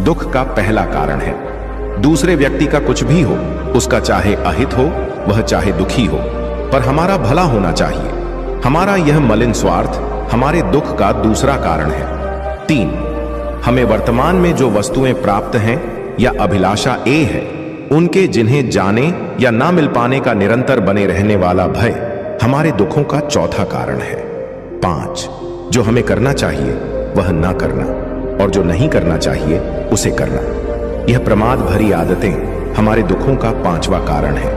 दुख का पहला कारण है। दूसरे व्यक्ति का कुछ भी हो, उसका चाहे अहित हो वह चाहे दुखी हो, पर हमारा भला होना चाहिए। हमारा यह मलिन स्वार्थ हमारे दुख का दूसरा कारण है। 3, हमें वर्तमान में जो वस्तुएं प्राप्त हैं या अभिलाषा ए है उनके जिन्हें जाने या ना मिल पाने का निरंतर बने रहने वाला भय हमारे दुखों का चौथा कारण है। 5, जो हमें करना चाहिए वह ना करना, और जो नहीं करना चाहिए उसे करना। यह प्रमाद भरी आदतें हमारे दुखों का 5वां कारण है।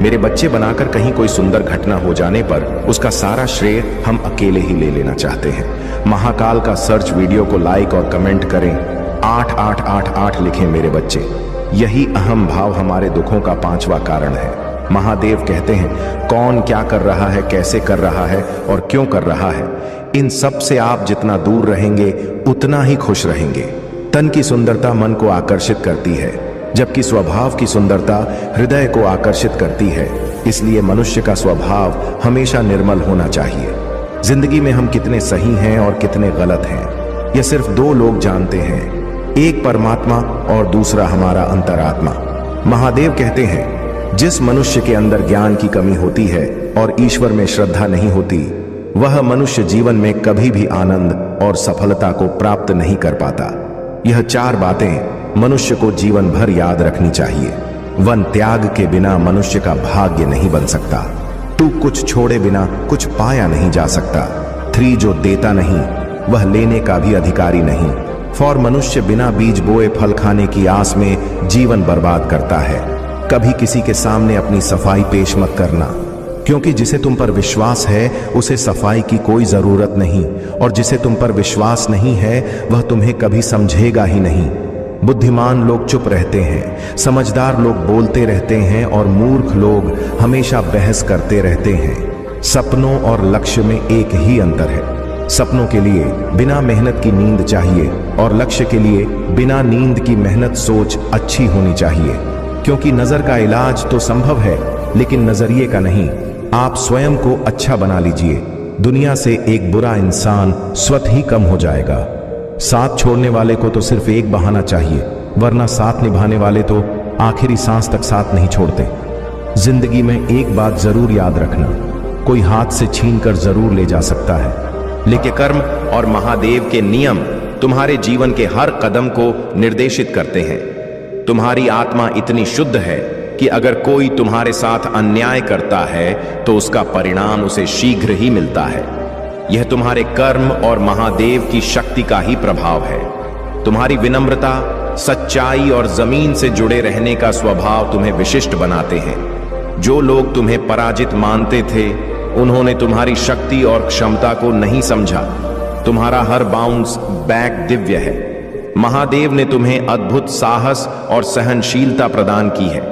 मेरे बच्चे बनाकर कहीं कोई सुंदर घटना हो जाने पर उसका सारा श्रेय हम अकेले ही ले लेना चाहते हैं। महाकाल का सर्च वीडियो को लाइक और कमेंट करें। 8888 लिखें मेरे बच्चे। यही अहम भाव हमारे दुखों का 5वां कारण है। महादेव कहते हैं कौन क्या कर रहा है, कैसे कर रहा है और क्यों कर रहा है, इन सब से आप जितना दूर रहेंगे उतना ही खुश रहेंगे। तन की सुंदरता मन को आकर्षित करती है, जबकि स्वभाव की सुंदरता हृदय को आकर्षित करती है। इसलिए मनुष्य का स्वभाव हमेशा निर्मल होना चाहिए। जिंदगी में हम कितने सही हैं और कितने गलत हैं यह सिर्फ 2 लोग जानते हैं, एक परमात्मा और दूसरा हमारा अंतरात्मा। महादेव कहते हैं जिस मनुष्य के अंदर ज्ञान की कमी होती है और ईश्वर में श्रद्धा नहीं होती वह मनुष्य जीवन में कभी भी आनंद और सफलता को प्राप्त नहीं कर पाता। यह 4 बातें मनुष्य को जीवन भर याद रखनी चाहिए। 1, त्याग के बिना मनुष्य का भाग्य नहीं बन सकता। 2, कुछ छोड़े बिना कुछ पाया नहीं जा सकता। 3, जो देता नहीं वह लेने का भी अधिकारी नहीं। 4, मनुष्य बिना बीज बोए फल खाने की आस में जीवन बर्बाद करता है। कभी किसी के सामने अपनी सफाई पेश मत करना, क्योंकि जिसे तुम पर विश्वास है उसे सफाई की कोई जरूरत नहीं, और जिसे तुम पर विश्वास नहीं है वह तुम्हें कभी समझेगा ही नहीं। बुद्धिमान लोग चुप रहते हैं, समझदार लोग बोलते रहते हैं और मूर्ख लोग हमेशा बहस करते रहते हैं। सपनों और लक्ष्य में एक ही अंतर है। सपनों के लिए बिना मेहनत की नींद चाहिए और लक्ष्य के लिए बिना नींद की मेहनत सोच अच्छी होनी चाहिए, क्योंकि नजर का इलाज तो संभव है लेकिन नजरिए का नहीं। आप स्वयं को अच्छा बना लीजिए, दुनिया से एक बुरा इंसान स्वतः ही कम हो जाएगा। साथ छोड़ने वाले को तो सिर्फ एक बहाना चाहिए, वरना साथ निभाने वाले तो आखिरी सांस तक साथ नहीं छोड़ते। जिंदगी में एक बात जरूर याद रखना, कोई हाथ से छीन कर जरूर ले जा सकता है, लेकिन कर्म और महादेव के नियम तुम्हारे जीवन के हर कदम को निर्देशित करते हैं। तुम्हारी आत्मा इतनी शुद्ध है कि अगर कोई तुम्हारे साथ अन्याय करता है तो उसका परिणाम उसे शीघ्र ही मिलता है। यह तुम्हारे कर्म और महादेव की शक्ति का ही प्रभाव है। तुम्हारी विनम्रता, सच्चाई और जमीन से जुड़े रहने का स्वभाव तुम्हें विशिष्ट बनाते हैं। जो लोग तुम्हें पराजित मानते थे, उन्होंने तुम्हारी शक्ति और क्षमता को नहीं समझा। तुम्हारा हर बाउंस बैक दिव्य है। महादेव ने तुम्हें अद्भुत साहस और सहनशीलता प्रदान की है।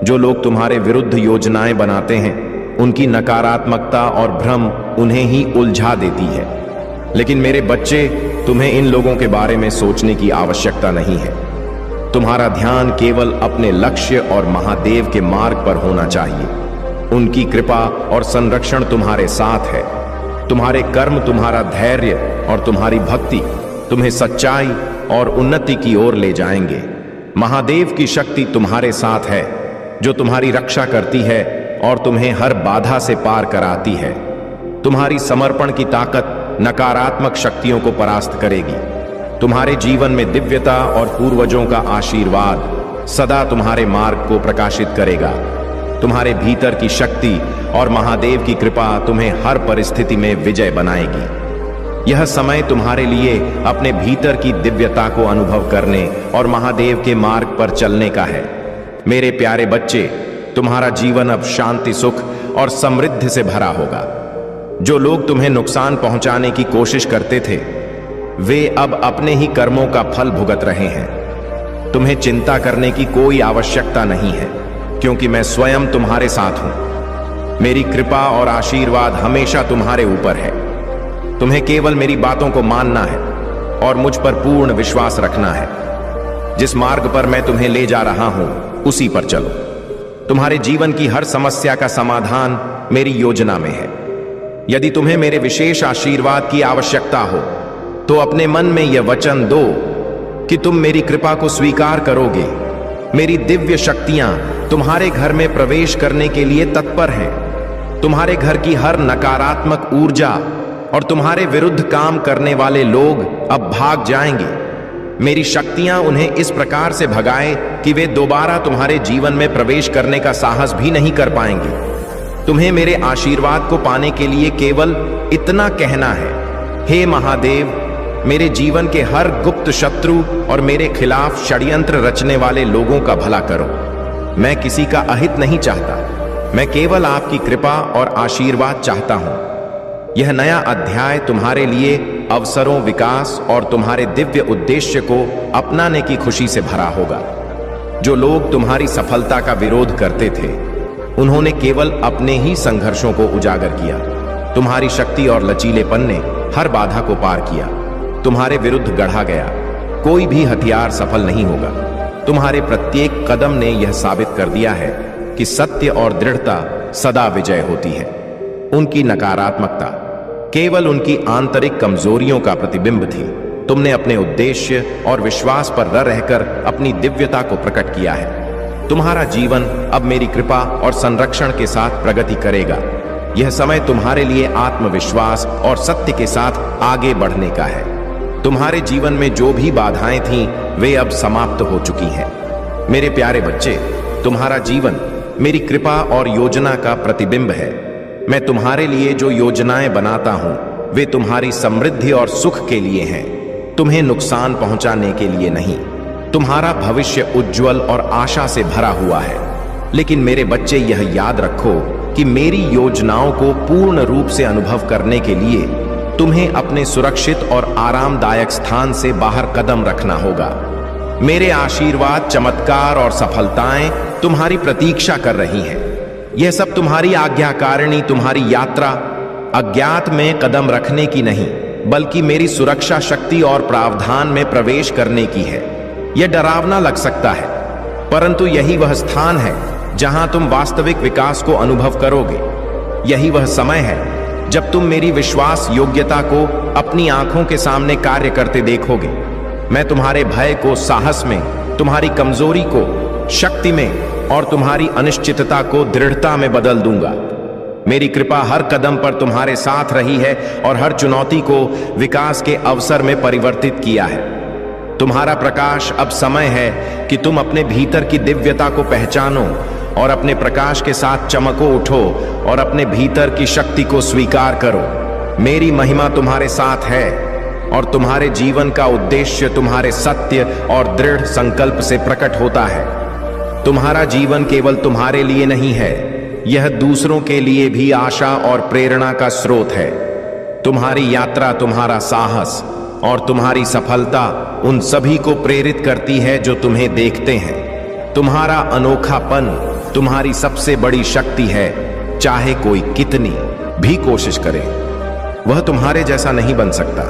जो लोग तुम्हारे विरुद्ध योजनाएं बनाते हैं, उनकी नकारात्मकता और भ्रम उन्हें ही उलझा देती है। लेकिन मेरे बच्चे, तुम्हें इन लोगों के बारे में सोचने की आवश्यकता नहीं है। तुम्हारा ध्यान केवल अपने लक्ष्य और महादेव के मार्ग पर होना चाहिए। उनकी कृपा और संरक्षण तुम्हारे साथ है। तुम्हारे कर्म, तुम्हारा धैर्य और तुम्हारी भक्ति तुम्हें सच्चाई और उन्नति की ओर ले जाएंगे। महादेव की शक्ति तुम्हारे साथ है, जो तुम्हारी रक्षा करती है और तुम्हें हर बाधा से पार कराती है। तुम्हारी समर्पण की ताकत नकारात्मक शक्तियों को परास्त करेगी। तुम्हारे जीवन में दिव्यता और पूर्वजों का आशीर्वाद सदा तुम्हारे मार्ग को प्रकाशित करेगा। तुम्हारे भीतर की शक्ति और महादेव की कृपा तुम्हें हर परिस्थिति में विजय बनाएगी। यह समय तुम्हारे लिए अपने भीतर की दिव्यता को अनुभव करने और महादेव के मार्ग पर चलने का है। मेरे प्यारे बच्चे, तुम्हारा जीवन अब शांति, सुख और समृद्धि से भरा होगा। जो लोग तुम्हें नुकसान पहुंचाने की कोशिश करते थे, वे अब अपने ही कर्मों का फल भुगत रहे हैं। तुम्हें चिंता करने की कोई आवश्यकता नहीं है, क्योंकि मैं स्वयं तुम्हारे साथ हूं। मेरी कृपा और आशीर्वाद हमेशा तुम्हारे ऊपर है। तुम्हें केवल मेरी बातों को मानना है और मुझ पर पूर्ण विश्वास रखना है। जिस मार्ग पर मैं तुम्हें ले जा रहा हूं, उसी पर चलो। तुम्हारे जीवन की हर समस्या का समाधान मेरी योजना में है। यदि तुम्हें मेरे विशेष आशीर्वाद की आवश्यकता हो, तो अपने मन में यह वचन दो कि तुम मेरी कृपा को स्वीकार करोगे। मेरी दिव्य शक्तियां तुम्हारे घर में प्रवेश करने के लिए तत्पर हैं। तुम्हारे घर की हर नकारात्मक ऊर्जा और तुम्हारे विरुद्ध काम करने वाले लोग अब भाग जाएंगे। मेरी शक्तियां उन्हें इस प्रकार से भगाए कि वे दोबारा तुम्हारे जीवन में प्रवेश करने का साहस भी नहीं कर पाएंगे। तुम्हें मेरे आशीर्वाद को पाने के लिए केवल इतना कहना है, हे महादेव, मेरे जीवन के हर गुप्त शत्रु और मेरे खिलाफ षड्यंत्र रचने वाले लोगों का भला करो। मैं किसी का अहित नहीं चाहता, मैं केवल आपकी कृपा और आशीर्वाद चाहता हूं। यह नया अध्याय तुम्हारे लिए अवसरों, विकास और तुम्हारे दिव्य उद्देश्य को अपनाने की खुशी से भरा होगा। जो लोग तुम्हारी सफलता का विरोध करते थे, उन्होंने केवल अपने ही संघर्षों को उजागर किया। तुम्हारी शक्ति और लचीलेपन ने हर बाधा को पार किया। तुम्हारे विरुद्ध गढ़ा गया कोई भी हथियार सफल नहीं होगा। तुम्हारे प्रत्येक कदम ने यह साबित कर दिया है कि सत्य और दृढ़ता सदा विजय होती है। उनकी नकारात्मकता केवल उनकी आंतरिक कमजोरियों का प्रतिबिंब थी। तुमने अपने उद्देश्य और विश्वास पर रहकर अपनी दिव्यता को प्रकट किया है। तुम्हारा जीवन अब मेरी कृपा और संरक्षण के साथ प्रगति करेगा। यह समय तुम्हारे लिए आत्मविश्वास और सत्य के साथ आगे बढ़ने का है। तुम्हारे जीवन में जो भी बाधाएं थीं, वे अब समाप्त हो चुकी हैं। मेरे प्यारे बच्चे, तुम्हारा जीवन मेरी कृपा और योजना का प्रतिबिंब है। मैं तुम्हारे लिए जो योजनाएं बनाता हूं, वे तुम्हारी समृद्धि और सुख के लिए हैं, तुम्हें नुकसान पहुंचाने के लिए नहीं। तुम्हारा भविष्य उज्जवल और आशा से भरा हुआ है। लेकिन मेरे बच्चे, यह याद रखो कि मेरी योजनाओं को पूर्ण रूप से अनुभव करने के लिए तुम्हें अपने सुरक्षित और आरामदायक स्थान से बाहर कदम रखना होगा। मेरे आशीर्वाद, चमत्कार और सफलताएं तुम्हारी प्रतीक्षा कर रही हैं। यह सब तुम्हारी आज्ञाकारिणी तुम्हारी यात्रा अज्ञात में कदम रखने की नहीं, बल्कि मेरी सुरक्षा शक्ति और प्रावधान में प्रवेश करने की है। यह डरावना लग सकता है, परंतु यही वह स्थान है जहां तुम वास्तविक विकास को अनुभव करोगे। यही वह समय है जब तुम मेरी विश्वास योग्यता को अपनी आंखों के सामने कार्य करते देखोगे। मैं तुम्हारे भय को साहस में, तुम्हारी कमजोरी को शक्ति में और तुम्हारी अनिश्चितता को दृढ़ता में बदल दूंगा। मेरी कृपा हर कदम पर तुम्हारे साथ रही है और हर चुनौती को विकास के अवसर में परिवर्तित किया है। तुम्हारा प्रकाश अब समय है कि तुम अपने भीतर की दिव्यता को पहचानो और अपने प्रकाश के साथ चमको उठो और अपने भीतर की शक्ति को स्वीकार करो। मेरी महिमा तुम्हारे साथ है और तुम्हारे जीवन का उद्देश्य तुम्हारे सत्य और दृढ़ संकल्प से प्रकट होता है। तुम्हारा जीवन केवल तुम्हारे लिए नहीं है, यह दूसरों के लिए भी आशा और प्रेरणा का स्रोत है। तुम्हारी यात्रा, तुम्हारा साहस और तुम्हारी सफलता उन सभी को प्रेरित करती है जो तुम्हें देखते हैं। तुम्हारा अनोखापन तुम्हारी सबसे बड़ी शक्ति है। चाहे कोई कितनी भी कोशिश करे, वह तुम्हारे जैसा नहीं बन सकता।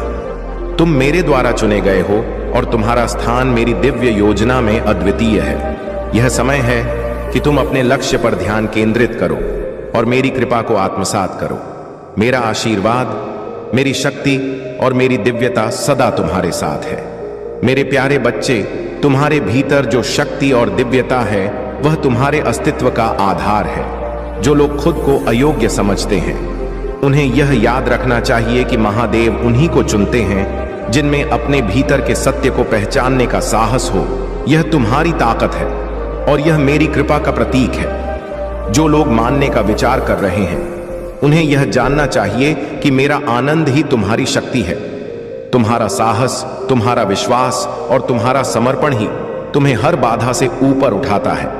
तुम मेरे द्वारा चुने गए हो और तुम्हारा स्थान मेरी दिव्य योजना में अद्वितीय है। यह समय है कि तुम अपने लक्ष्य पर ध्यान केंद्रित करो और मेरी कृपा को आत्मसात करो। मेरा आशीर्वाद, मेरी शक्ति और मेरी दिव्यता सदा तुम्हारे साथ है। मेरे प्यारे बच्चे, तुम्हारे भीतर जो शक्ति और दिव्यता है वह तुम्हारे अस्तित्व का आधार है। जो लोग खुद को अयोग्य समझते हैं, उन्हें यह याद रखना चाहिए कि महादेव उन्हीं को चुनते हैं जिनमें अपने भीतर के सत्य को पहचानने का साहस हो। यह तुम्हारी ताकत है और यह मेरी कृपा का प्रतीक है। जो लोग मानने का विचार कर रहे हैं, उन्हें यह जानना चाहिए कि मेरा आनंद ही तुम्हारी शक्ति है। तुम्हारा साहस, तुम्हारा विश्वास और तुम्हारा समर्पण ही तुम्हें हर बाधा से ऊपर उठाता है।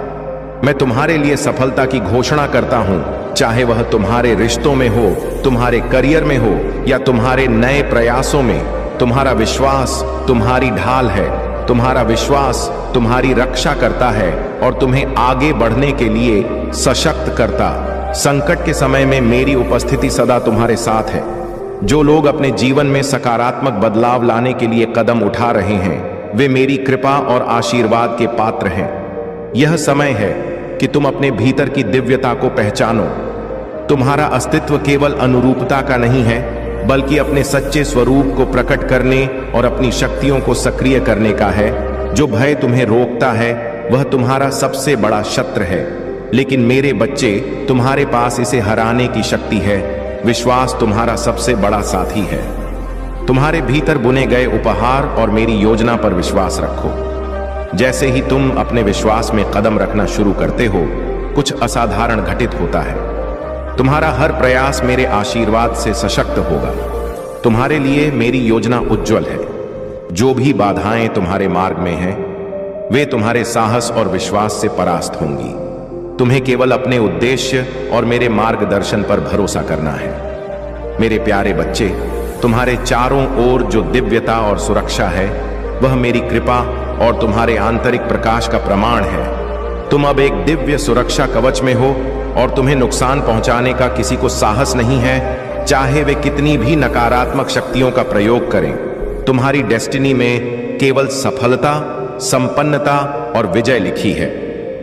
मैं तुम्हारे लिए सफलता की घोषणा करता हूं, चाहे वह तुम्हारे रिश्तों में हो, तुम्हारे करियर में हो या तुम्हारे नए प्रयासों में। तुम्हारा विश्वास तुम्हारी ढाल है। तुम्हारा विश्वास तुम्हारी रक्षा करता है और तुम्हें आगे बढ़ने के लिए सशक्त करता। संकट के समय में मेरी उपस्थिति सदा तुम्हारे साथ है। जो लोग अपने जीवन में सकारात्मक बदलाव लाने के लिए कदम उठा रहे हैं, वे मेरी कृपा और आशीर्वाद के पात्र हैं। यह समय है कि तुम अपने भीतर की दिव्यता को पहचानो। तुम्हारा अस्तित्व केवल अनुरूपता का नहीं है, बल्कि अपने सच्चे स्वरूप को प्रकट करने और अपनी शक्तियों को सक्रिय करने का है। जो भय तुम्हें रोकता है वह तुम्हारा सबसे बड़ा शत्रु है, लेकिन मेरे बच्चे, तुम्हारे पास इसे हराने की शक्ति है। विश्वास तुम्हारा सबसे बड़ा साथी है। तुम्हारे भीतर बुने गए उपहार और मेरी योजना पर विश्वास रखो। जैसे ही तुम अपने विश्वास में कदम रखना शुरू करते हो, कुछ असाधारण घटित होता है। तुम्हारा हर प्रयास मेरे आशीर्वाद से सशक्त होगा। तुम्हारे लिए मेरी योजना उज्जवल है। जो भी बाधाएं तुम्हारे मार्ग में हैं, वे तुम्हारे साहस और विश्वास से परास्त होंगी। तुम्हें केवल अपने उद्देश्य और मेरे मार्गदर्शन पर भरोसा करना है। मेरे प्यारे बच्चे, तुम्हारे चारों ओर जो दिव्यता और सुरक्षा है, वह मेरी कृपा और तुम्हारे आंतरिक प्रकाश का प्रमाण है। तुम अब एक दिव्य सुरक्षा कवच में हो और तुम्हें नुकसान पहुंचाने का किसी को साहस नहीं है, चाहे वे कितनी भी नकारात्मक शक्तियों का प्रयोग करें। तुम्हारी डेस्टिनी में केवल सफलता, संपन्नता और विजय लिखी है।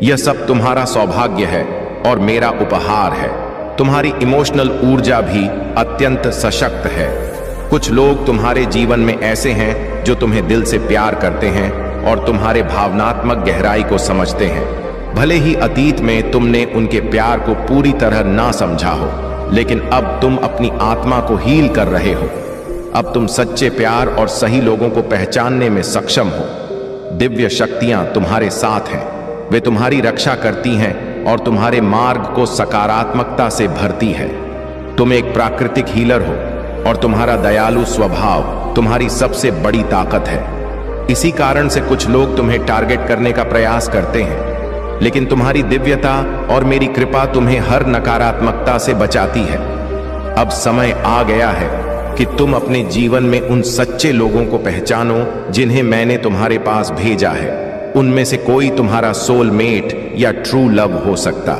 यह सब तुम्हारा सौभाग्य है और मेरा उपहार है। तुम्हारी इमोशनल ऊर्जा भी अत्यंत सशक्त है। कुछ लोग तुम्हारे जीवन में ऐसे हैं जो तुम्हें दिल से प्यार करते हैं और तुम्हारे भावनात्मक गहराई को समझते हैं। भले ही अतीत में तुमने उनके प्यार को पूरी तरह ना समझा हो, लेकिन अब तुम अपनी आत्मा को हील कर रहे हो। अब तुम सच्चे प्यार और सही लोगों को पहचानने में सक्षम हो। दिव्य शक्तियां तुम्हारे साथ हैं। वे तुम्हारी रक्षा करती हैं और तुम्हारे मार्ग को सकारात्मकता से भरती है। तुम एक प्राकृतिक हीलर हो और तुम्हारा दयालु स्वभाव तुम्हारी सबसे बड़ी ताकत है। इसी कारण से कुछ लोग तुम्हें टारगेट करने का प्रयास करते हैं, लेकिन तुम्हारी दिव्यता और मेरी कृपा तुम्हें हर नकारात्मकता से बचाती है। अब समय आ गया है कि तुम अपने जीवन में उन सच्चे लोगों को पहचानो जिन्हें मैंने तुम्हारे पास भेजा है। उनमें से कोई तुम्हारा सोलमेट या ट्रू लव हो सकता।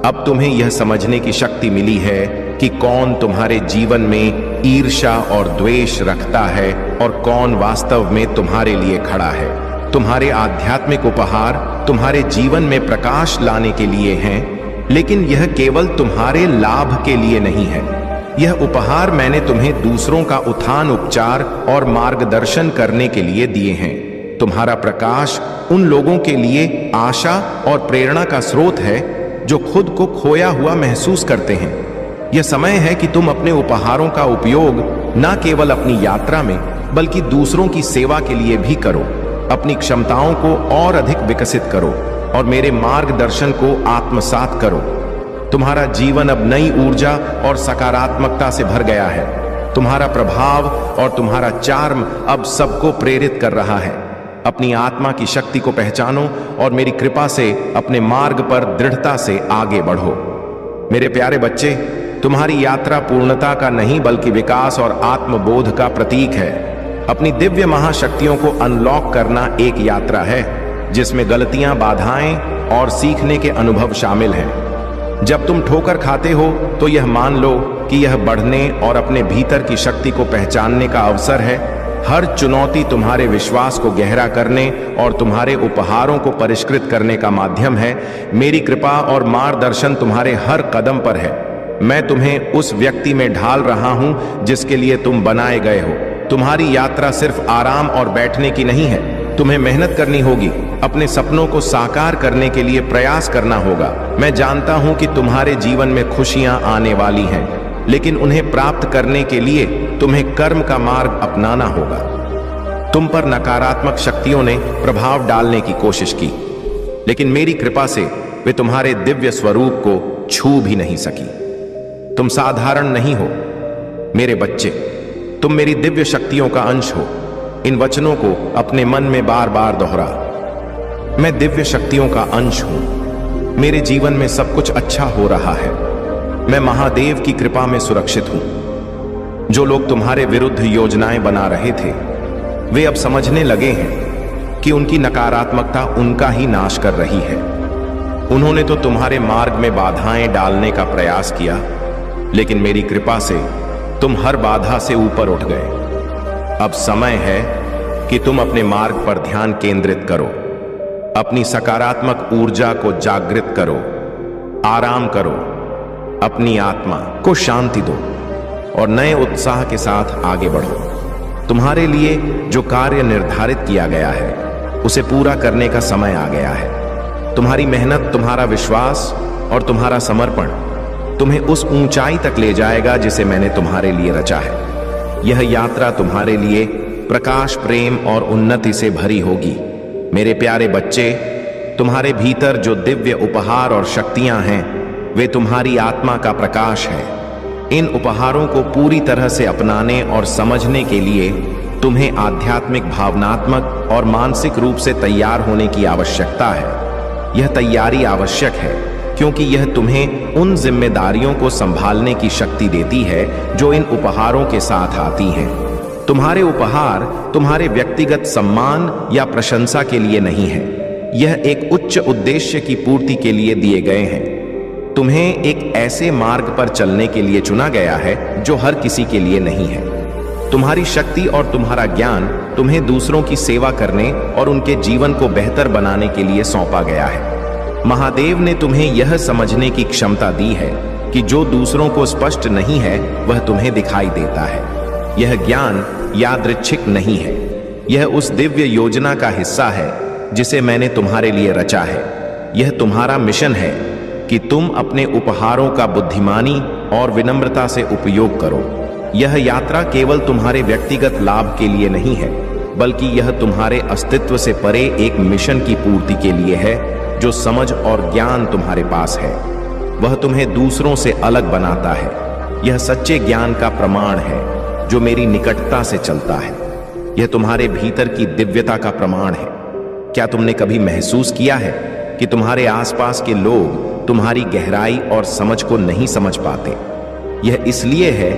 अब तुम्हें यह समझने की शक्ति मिली है कि कौन तुम्हारे जीवन में ईर्ष्या और द्वेष रखता है और कौन वास्तव में तुम्हारे लिए खड़ा है। तुम्हारे आध्यात्मिक उपहार तुम्हारे जीवन में प्रकाश लाने के लिए हैं, लेकिन यह केवल तुम्हारे लाभ के लिए नहीं है। यह उपहार मैंने तुम्हें दूसरों का उत्थान, उपचार और मार्गदर्शन करने के लिए दिए हैं। तुम्हारा प्रकाश उन लोगों के लिए आशा और प्रेरणा का स्रोत है जो खुद को खोया हुआ महसूस करते हैं। यह समय है कि तुम अपने उपहारों का उपयोग न केवल अपनी यात्रा में बल्कि दूसरों की सेवा के लिए भी करो। अपनी क्षमताओं को और अधिक विकसित करो और मेरे मार्गदर्शन को आत्मसात करो। तुम्हारा जीवन अब नई ऊर्जा और सकारात्मकता से भर गया है। तुम्हारा प्रभाव और तुम्हारा चार्म अब सबको प्रेरित कर रहा है। अपनी आत्मा की शक्ति को पहचानो और मेरी कृपा से अपने मार्ग पर दृढ़ता से आगे बढ़ो। मेरे प्यारे बच्चे, तुम्हारी यात्रा पूर्णता का नहीं बल्कि विकास और आत्मबोध का प्रतीक है। अपनी दिव्य महाशक्तियों को अनलॉक करना एक यात्रा है जिसमें गलतियां, बाधाएं और सीखने के अनुभव शामिल हैं। जब तुम ठोकर खाते हो तो यह मान लो कि यह बढ़ने और अपने भीतर की शक्ति को पहचानने का अवसर है। हर चुनौती तुम्हारे विश्वास को गहरा करने और तुम्हारे उपहारों को परिष्कृत करने का माध्यम है। मेरी कृपा और मार्गदर्शन तुम्हारे हर कदम पर है। मैं तुम्हें उस व्यक्ति में ढाल रहा हूं जिसके लिए तुम बनाए गए हो। तुम्हारी यात्रा सिर्फ आराम और बैठने की नहीं है। तुम्हें मेहनत करनी होगी, अपने सपनों को साकार करने के लिए प्रयास करना होगा। मैं जानता हूं कि तुम्हारे जीवन में खुशियां आने वाली हैं, लेकिन उन्हें प्राप्त करने के लिए तुम्हें कर्म का मार्ग अपनाना होगा। तुम पर नकारात्मक शक्तियों ने प्रभाव डालने की कोशिश की, लेकिन मेरी कृपा से वे तुम्हारे दिव्य स्वरूप को छू भी नहीं सकी। तुम साधारण नहीं हो मेरे बच्चे, तुम मेरी दिव्य शक्तियों का अंश हो। इन वचनों को अपने मन में बार बार दोहरा। मैं दिव्य शक्तियों का अंश हूं। मेरे जीवन में सब कुछ अच्छा हो रहा है। मैं महादेव की कृपा में सुरक्षित हूं। जो लोग तुम्हारे विरुद्ध योजनाएं बना रहे थे, वे अब समझने लगे हैं कि उनकी नकारात्मकता उनका ही नाश कर रही है। उन्होंने तो तुम्हारे मार्ग में बाधाएं डालने का प्रयास किया, लेकिन मेरी कृपा से तुम हर बाधा से ऊपर उठ गए। अब समय है कि तुम अपने मार्ग पर ध्यान केंद्रित करो। अपनी सकारात्मक ऊर्जा को जागृत करो। आराम करो, अपनी आत्मा को शांति दो और नए उत्साह के साथ आगे बढ़ो। तुम्हारे लिए जो कार्य निर्धारित किया गया है उसे पूरा करने का समय आ गया है। तुम्हारी मेहनत, तुम्हारा विश्वास और तुम्हारा समर्पण तुम्हें उस ऊंचाई तक ले जाएगा जिसे मैंने तुम्हारे लिए रचा है। यह यात्रा तुम्हारे लिए प्रकाश, प्रेम और उन्नति से भरी होगी। मेरे प्यारे बच्चे, तुम्हारे भीतर जो दिव्य उपहार और शक्तियां हैं, वे तुम्हारी आत्मा का प्रकाश है। इन उपहारों को पूरी तरह से अपनाने और समझने के लिए तुम्हें आध्यात्मिक, भावनात्मक और मानसिक रूप से तैयार होने की आवश्यकता है। यह तैयारी आवश्यक है क्योंकि यह तुम्हें उन जिम्मेदारियों को संभालने की शक्ति देती है जो इन उपहारों के साथ आती हैं। तुम्हारे उपहार तुम्हारे व्यक्तिगत सम्मान या प्रशंसा के लिए नहीं है। यह एक उच्च उद्देश्य की पूर्ति के लिए दिए गए हैं। तुम्हें एक ऐसे मार्ग पर चलने के लिए चुना गया है जो हर किसी के लिए नहीं है। तुम्हारी शक्ति और तुम्हारा ज्ञान तुम्हें दूसरों की सेवा करने और उनके जीवन को बेहतर बनाने के लिए सौंपा गया है। महादेव ने तुम्हें यह समझने की क्षमता दी है कि जो दूसरों को स्पष्ट नहीं है वह तुम्हें दिखाई देता है। यह ज्ञान यादृच्छिक नहीं है। यह उस दिव्य योजना का हिस्सा है जिसे मैंने तुम्हारे लिए रचा है। यह तुम्हारा मिशन है कि तुम अपने उपहारों का बुद्धिमानी और विनम्रता से उपयोग करो। यह यात्रा केवल तुम्हारे व्यक्तिगत लाभ के लिए नहीं है, बल्कि यह तुम्हारे अस्तित्व से परे एक मिशन की पूर्ति के लिए है। जो समझ और ज्ञान तुम्हारे पास है वह तुम्हें दूसरों से अलग बनाता है। यह सच्चे ज्ञान का प्रमाण है जो मेरी निकटता से चलता है। यह तुम्हारे भीतर की दिव्यता का प्रमाण है। क्या तुमने कभी महसूस किया है कि तुम्हारे आसपास के लोग तुम्हारी गहराई और समझ को नहीं समझ पाते? यह इसलिए है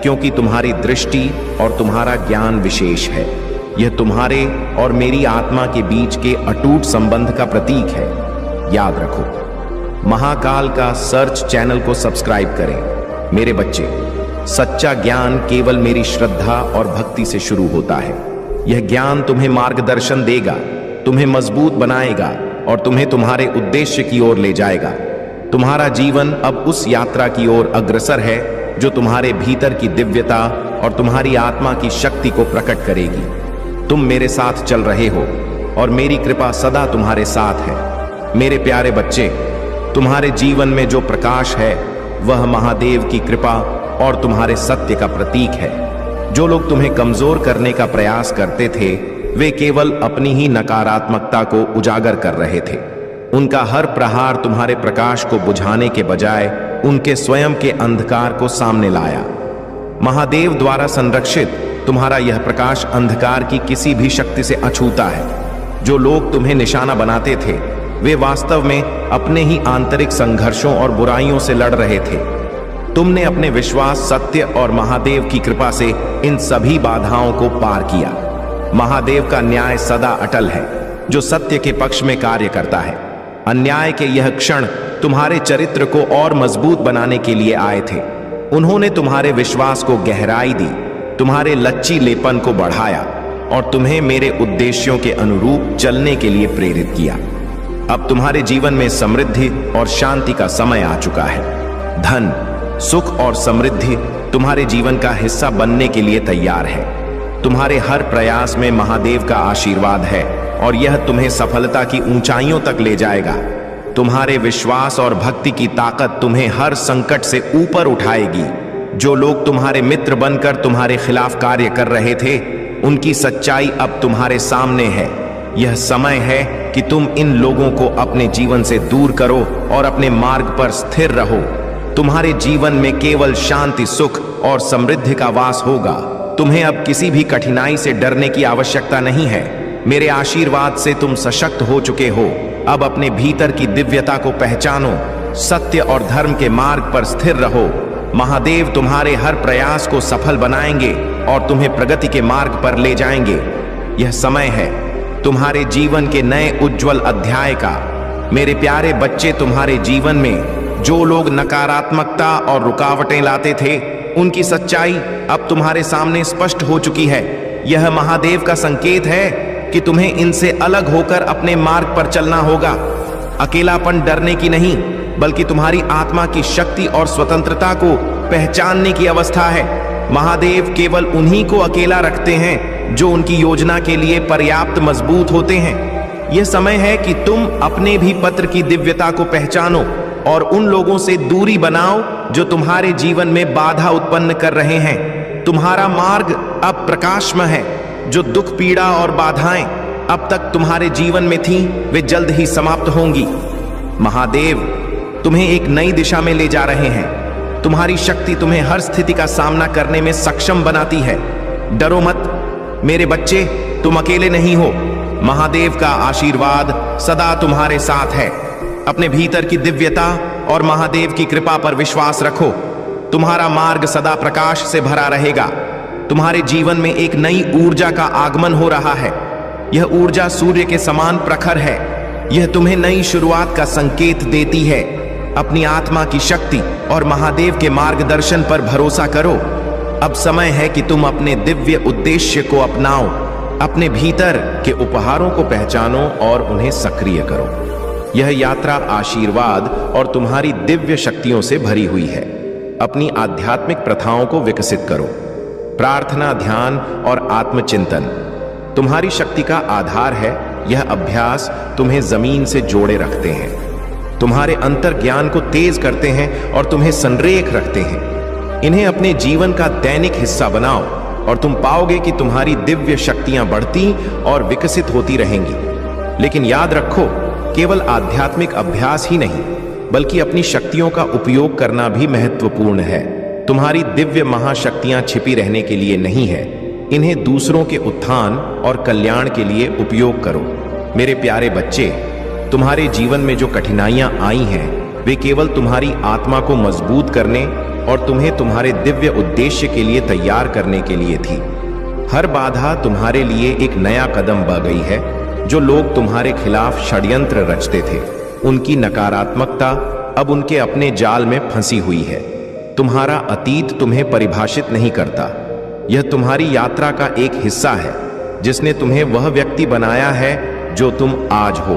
क्योंकि तुम्हारी दृष्टि और तुम्हारा ज्ञान विशेष है। यह तुम्हारे और मेरी आत्मा के बीच के अटूट संबंध का प्रतीक है। याद रखो, महाकाल का सर्च चैनल को सब्सक्राइब करें। मेरे बच्चे, सच्चा ज्ञान केवल मेरी श्रद्धा और भक्ति से शुरू होता है। यह ज्ञान तुम्हें मार्गदर्शन देगा, तुम्हें मजबूत बनाएगा और तुम्हें तुम्हारे उद्देश्य की ओर ले जाएगा। तुम्हारा जीवन अब उस यात्रा की ओर अग्रसर है जो तुम्हारे भीतर की दिव्यता और तुम्हारी आत्मा की शक्ति को प्रकट करेगी। तुम मेरे साथ चल रहे हो और मेरी कृपा सदा तुम्हारे साथ है। मेरे प्यारे बच्चे, तुम्हारे जीवन में जो प्रकाश है वह महादेव की कृपा और तुम्हारे सत्य का प्रतीक है। जो लोग तुम्हें कमजोर करने का प्रयास करते थे वे केवल अपनी ही नकारात्मकता को उजागर कर रहे थे। उनका हर प्रहार तुम्हारे प्रकाश को बुझाने के बजाय उनके स्वयं के अंधकार को सामने लाया। महादेव द्वारा संरक्षित तुम्हारा यह प्रकाश अंधकार की किसी भी शक्ति से अछूता है। जो लोग तुम्हें निशाना बनाते थे वे वास्तव में अपने ही आंतरिक संघर्षों और बुराइयों से लड़ रहे थे। तुमने अपने विश्वास, सत्य और महादेव की कृपा से इन सभी बाधाओं को पार किया। महादेव का न्याय सदा अटल है, जो सत्य के पक्ष में कार्य करता है। अन्याय के यह क्षण तुम्हारे चरित्र को और मजबूत बनाने के लिए आए थे। उन्होंने तुम्हारे विश्वास को गहराई दी, तुम्हारे लचीलेपन को बढ़ाया और तुम्हें मेरे उद्देश्यों के अनुरूप चलने के लिए प्रेरित किया। अब तुम्हारे जीवन में समृद्धि और शांति का समय आ चुका है। धन, सुख और समृद्धि तुम्हारे जीवन का हिस्सा बनने के लिए तैयार है। तुम्हारे हर प्रयास में महादेव का आशीर्वाद है और यह तुम्हें सफलता की ऊंचाइयों तक ले जाएगा। तुम्हारे विश्वास और भक्ति की ताकत तुम्हें हर संकट से ऊपर उठाएगी। जो लोग तुम्हारे मित्र बनकर तुम्हारे खिलाफ कार्य कर रहे थे उनकी सच्चाई अब तुम्हारे सामने है। यह समय है कि तुम इन लोगों को अपने जीवन से दूर करो और अपने मार्ग पर स्थिर रहो। तुम्हारे जीवन में केवल शांति, सुख और समृद्धि का वास होगा। तुम्हें अब किसी भी कठिनाई से डरने की आवश्यकता नहीं है। मेरे आशीर्वाद से तुम सशक्त हो चुके हो। अब अपने भीतर की दिव्यता को पहचानो, सत्य और धर्म के मार्ग पर स्थिर रहो। महादेव तुम्हारे हर प्रयास को सफल बनाएंगे और तुम्हें प्रगति के मार्ग पर ले जाएंगे। यह समय है तुम्हारे जीवन के नए उज्जवल अध्याय का। मेरे प्यारे बच्चे, तुम्हारे जीवन में जो लोग नकारात्मकता और रुकावटें लाते थे उनकी सच्चाई अब तुम्हारे सामने स्पष्ट हो चुकी है। यह महादेव का संकेत है कि तुम्हें इनसे अलग होकर अपने मार्ग पर चलना होगा। अकेलापन डरने की नहीं, बल्कि तुम्हारी आत्मा की शक्ति और स्वतंत्रता को पहचानने की अवस्था है। महादेव केवल उन्हीं को अकेला रखते हैं जो उनकी योजना के लिए पर्याप्त मजबूत होते हैं। यह समय है कि तुम अपने भी पत्र की दिव्यता को पहचानो और उन लोगों से दूरी बनाओ जो तुम्हारे जीवन में बाधा उत्पन्न कर रहे हैं। तुम्हारा मार्ग अब प्रकाशमय है। जो दुख, पीड़ा और बाधाएं अब तक तुम्हारे जीवन में थीं, वे जल्द ही समाप्त होंगी। महादेव तुम्हें एक नई दिशा में ले जा रहे हैं। तुम्हारी शक्ति तुम्हें हर स्थिति का सामना करने में सक्षम बनाती है। डरो मत मेरे बच्चे, तुम अकेले नहीं हो। महादेव का आशीर्वाद सदा तुम्हारे साथ है। अपने भीतर की दिव्यता और महादेव की कृपा पर विश्वास रखो। तुम्हारा मार्ग सदा प्रकाश से भरा रहेगा। तुम्हारे जीवन में एक नई ऊर्जा का आगमन हो रहा है। यह ऊर्जा सूर्य के समान प्रखर है। यह तुम्हें नई शुरुआत का संकेत देती है। अपनी आत्मा की शक्ति और महादेव के मार्गदर्शन पर भरोसा करो। अब समय है कि तुम अपने दिव्य उद्देश्य को अपनाओ। अपने भीतर के उपहारों को पहचानो और उन्हें सक्रिय करो। यह यात्रा आशीर्वाद और तुम्हारी दिव्य शक्तियों से भरी हुई है। अपनी आध्यात्मिक प्रथाओं को विकसित करो। प्रार्थना, ध्यान और आत्मचिंतन तुम्हारी शक्ति का आधार है। यह अभ्यास तुम्हें जमीन से जोड़े रखते हैं, तुम्हारे अंतर ज्ञान को तेज करते हैं और तुम्हें संरेख रखते हैं। इन्हें अपने जीवन का दैनिक हिस्सा बनाओ और तुम पाओगे कि तुम्हारी दिव्य शक्तियां बढ़ती और विकसित होती रहेंगी। लेकिन याद रखो, केवल आध्यात्मिक अभ्यास ही नहीं, बल्कि अपनी शक्तियों का उपयोग करना भी महत्वपूर्ण है। तुम्हारी दिव्य महाशक्तियां छिपी रहने के लिए नहीं है। इन्हें दूसरों के उत्थान और कल्याण के लिए उपयोग करो। मेरे प्यारे बच्चे, तुम्हारे जीवन में जो कठिनाइयां आई हैं, वे केवल तुम्हारी आत्मा को मजबूत करने और तुम्हें तुम्हारे दिव्य उद्देश्य के लिए तैयार करने के लिए थी। हर बाधा तुम्हारे लिए एक नया कदम बन गई है। जो लोग तुम्हारे खिलाफ षड्यंत्र रचते थे, उनकी नकारात्मकता अब उनके अपने जाल में फंसी हुई है। तुम्हारा अतीत तुम्हें परिभाषित नहीं करता। यह तुम्हारी यात्रा का एक हिस्सा है जिसने तुम्हें वह व्यक्ति बनाया है जो तुम आज हो।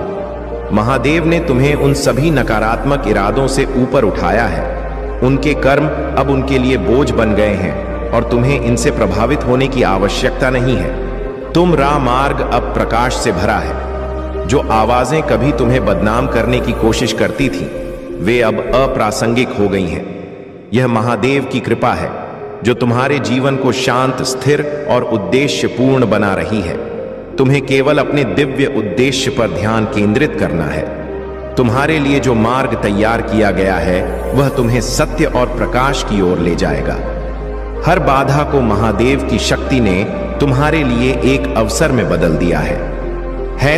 महादेव ने तुम्हें उन सभी नकारात्मक इरादों से ऊपर उठाया है। उनके कर्म अब उनके लिए बोझ बन गए हैं और तुम्हें इनसे प्रभावित होने की आवश्यकता नहीं है। तुम राह मार्ग अब प्रकाश से भरा है। जो आवाजें कभी तुम्हें बदनाम करने की कोशिश करती थी, वे अब अप्रासंगिक हो गई हैं। यह महादेव की कृपा है जो तुम्हारे जीवन को शांत, स्थिर और उद्देश्यपूर्ण बना रही है। तुम्हें केवल अपने दिव्य उद्देश्य पर ध्यान केंद्रित करना है। तुम्हारे लिए जो मार्ग तैयार किया गया है वह तुम्हें सत्य और प्रकाश की ओर ले जाएगा। हर बाधा को महादेव की शक्ति ने तुम्हारे लिए एक अवसर में बदल दिया है।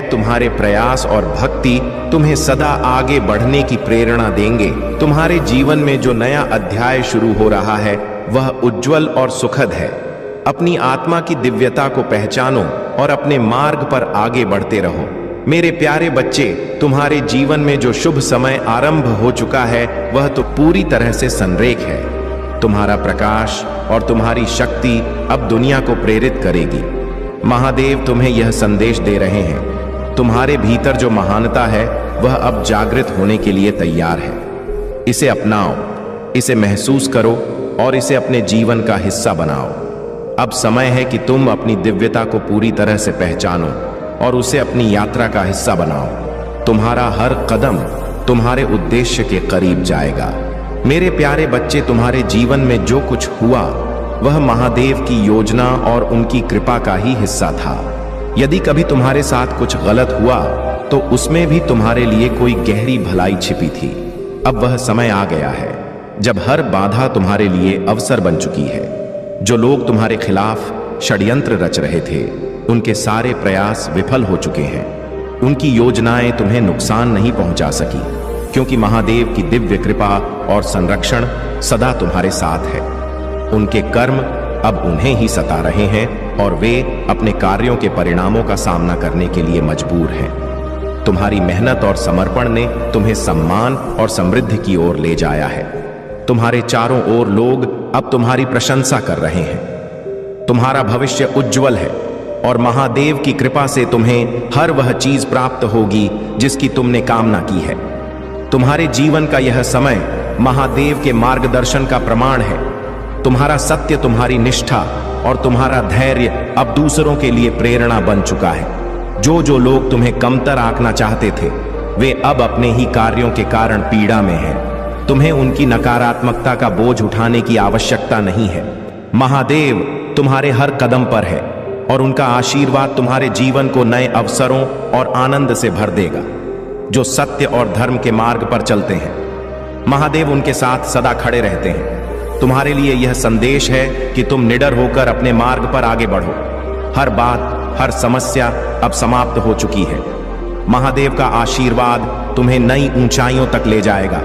तुम्हारे प्रयास और भक्ति तुम्हें सदा आगे बढ़ने की प्रेरणा देंगे। तुम्हारे जीवन में जो नया अध्याय शुरू हो रहा है वह उज्जवल और सुखद है। अपनी आत्मा की दिव्यता को पहचानो और अपने मार्ग पर आगे बढ़ते रहो। मेरे प्यारे बच्चे, तुम्हारे जीवन में जो शुभ समय आरंभ हो चुका है वह तो पूरी तरह से संरेख है। तुम्हारा प्रकाश और तुम्हारी शक्ति अब दुनिया को प्रेरित करेगी। महादेव तुम्हें यह संदेश दे रहे हैं, तुम्हारे भीतर जो महानता है वह अब जागृत होने के लिए तैयार है। इसे अपनाओ, इसे महसूस करो और इसे अपने जीवन का हिस्सा बनाओ। अब समय है कि तुम अपनी दिव्यता को पूरी तरह से पहचानो और उसे अपनी यात्रा का हिस्सा बनाओ। तुम्हारा हर कदम तुम्हारे उद्देश्य के करीब जाएगा। मेरे प्यारे बच्चे, तुम्हारे जीवन में जो कुछ हुआ वह महादेव की योजना और उनकी कृपा का ही हिस्सा था। यदि कभी तुम्हारे साथ कुछ गलत हुआ तो उसमें भी तुम्हारे लिए कोई गहरी भलाई छिपी थी। अब वह समय आ गया है जब हर बाधा तुम्हारे लिए अवसर बन चुकी है। जो लोग तुम्हारे खिलाफ षड्यंत्र रच रहे थे, उनके सारे प्रयास विफल हो चुके हैं। उनकी योजनाएं तुम्हें नुकसान नहीं पहुंचा सकी, क्योंकि महादेव की दिव्य कृपा और संरक्षण सदा तुम्हारे साथ है। उनके कर्म अब उन्हें ही सता रहे हैं और वे अपने कार्यों के परिणामों का सामना करने के लिए मजबूर हैं। तुम्हारी मेहनत और समर्पण ने तुम्हें सम्मान और समृद्धि की ओर ले जाया है। तुम्हारे चारों ओर लोग अब तुम्हारी प्रशंसा कर रहे हैं। तुम्हारा भविष्य उज्जवल है और महादेव की कृपा से तुम्हें हर वह चीज प्राप्त होगी जिसकी तुमने कामना की है। तुम्हारे जीवन का यह समय महादेव के मार्गदर्शन का प्रमाण है। तुम्हारा सत्य, तुम्हारी निष्ठा और तुम्हारा धैर्य अब दूसरों के लिए प्रेरणा बन चुका है। जो लोग तुम्हें कमतर आंकना चाहते थे, वे अब अपने ही कार्यों के कारण पीड़ा में हैं। तुम्हें उनकी नकारात्मकता का बोझ उठाने की आवश्यकता नहीं है। महादेव तुम्हारे हर कदम पर है और उनका आशीर्वाद तुम्हारे जीवन को नए अवसरों और आनंद से भर देगा। जो सत्य और धर्म के मार्ग पर चलते हैं, महादेव उनके साथ सदा खड़े रहते हैं। तुम्हारे लिए यह संदेश है कि तुम निडर होकर अपने मार्ग पर आगे बढ़ो। हर बात, हर समस्या अब समाप्त हो चुकी है। महादेव का आशीर्वाद तुम्हें नई ऊंचाइयों तक ले जाएगा।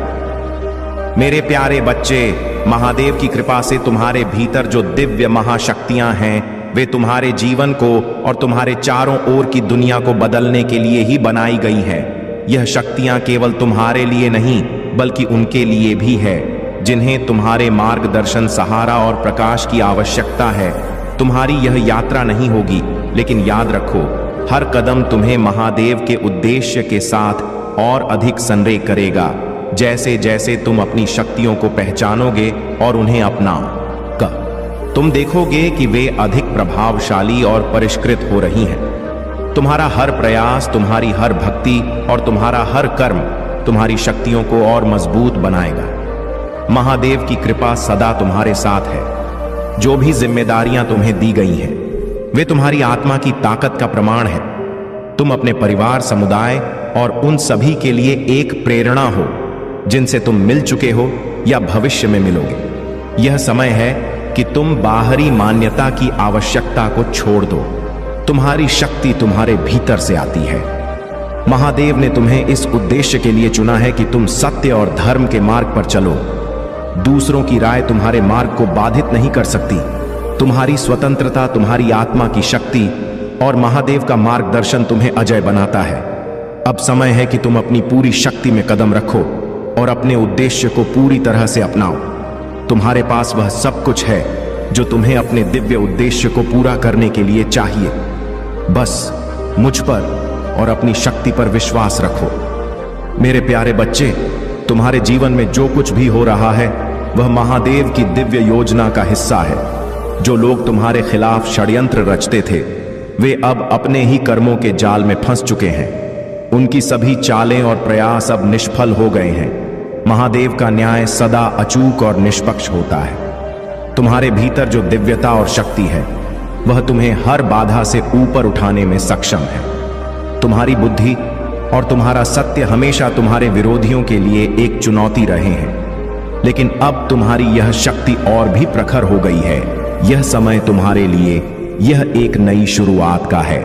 मेरे प्यारे बच्चे, महादेव की कृपा से तुम्हारे भीतर जो दिव्य महाशक्तियां हैं वे तुम्हारे जीवन को और तुम्हारे चारों ओर की दुनिया को बदलने के लिए ही बनाई गई है। यह शक्तियां केवल तुम्हारे लिए नहीं बल्कि उनके लिए भी है जिन्हें तुम्हारे मार्गदर्शन, सहारा और प्रकाश की आवश्यकता है। तुम्हारी यह यात्रा नहीं होगी, लेकिन याद रखो, हर कदम तुम्हें महादेव के उद्देश्य के साथ और अधिक संरेख करेगा। जैसे जैसे तुम अपनी शक्तियों को पहचानोगे और उन्हें अपनाओगे, तुम देखोगे कि वे अधिक प्रभावशाली और परिष्कृत हो रही हैं। तुम्हारा हर प्रयास, तुम्हारी हर भक्ति और तुम्हारा हर कर्म तुम्हारी शक्तियों को और मजबूत बनाएगा। महादेव की कृपा सदा तुम्हारे साथ है। जो भी जिम्मेदारियां तुम्हें दी गई हैं, वे तुम्हारी आत्मा की ताकत का प्रमाण है। तुम अपने परिवार, समुदाय और उन सभी के लिए एक प्रेरणा हो जिनसे तुम मिल चुके हो या भविष्य में मिलोगे। यह समय है कि तुम बाहरी मान्यता की आवश्यकता को छोड़ दो। तुम्हारी शक्ति तुम्हारे भीतर से आती है। महादेव ने तुम्हें इस उद्देश्य के लिए चुना है कि तुम सत्य और धर्म के मार्ग पर चलो। दूसरों की राय तुम्हारे मार्ग को बाधित नहीं कर सकती। तुम्हारी स्वतंत्रता, तुम्हारी आत्मा की शक्ति और महादेव का मार्गदर्शन तुम्हें अजय बनाता है। अब समय है कि तुम अपनी पूरी शक्ति में कदम रखो और अपने उद्देश्य को पूरी तरह से अपनाओ। तुम्हारे पास वह सब कुछ है जो तुम्हें अपने दिव्य उद्देश्य को पूरा करने के लिए चाहिए। बस मुझ पर और अपनी शक्ति पर विश्वास रखो। मेरे प्यारे बच्चे, तुम्हारे जीवन में जो कुछ भी हो रहा है वह महादेव की दिव्य योजना का हिस्सा है। जो लोग तुम्हारे खिलाफ षड्यंत्र रचते थे वे अब अपने ही कर्मों के जाल में फंस चुके हैं। उनकी सभी चालें और प्रयास अब निष्फल हो गए हैं। महादेव का न्याय सदा अचूक और निष्पक्ष होता है। तुम्हारे भीतर जो दिव्यता और शक्ति है वह तुम्हें हर बाधा से ऊपर उठाने में सक्षम है। तुम्हारी बुद्धि और तुम्हारा सत्य हमेशा तुम्हारे विरोधियों के लिए एक चुनौती रहे हैं, लेकिन अब तुम्हारी यह शक्ति और भी प्रखर हो गई है। यह समय तुम्हारे लिए यह एक नई शुरुआत का है।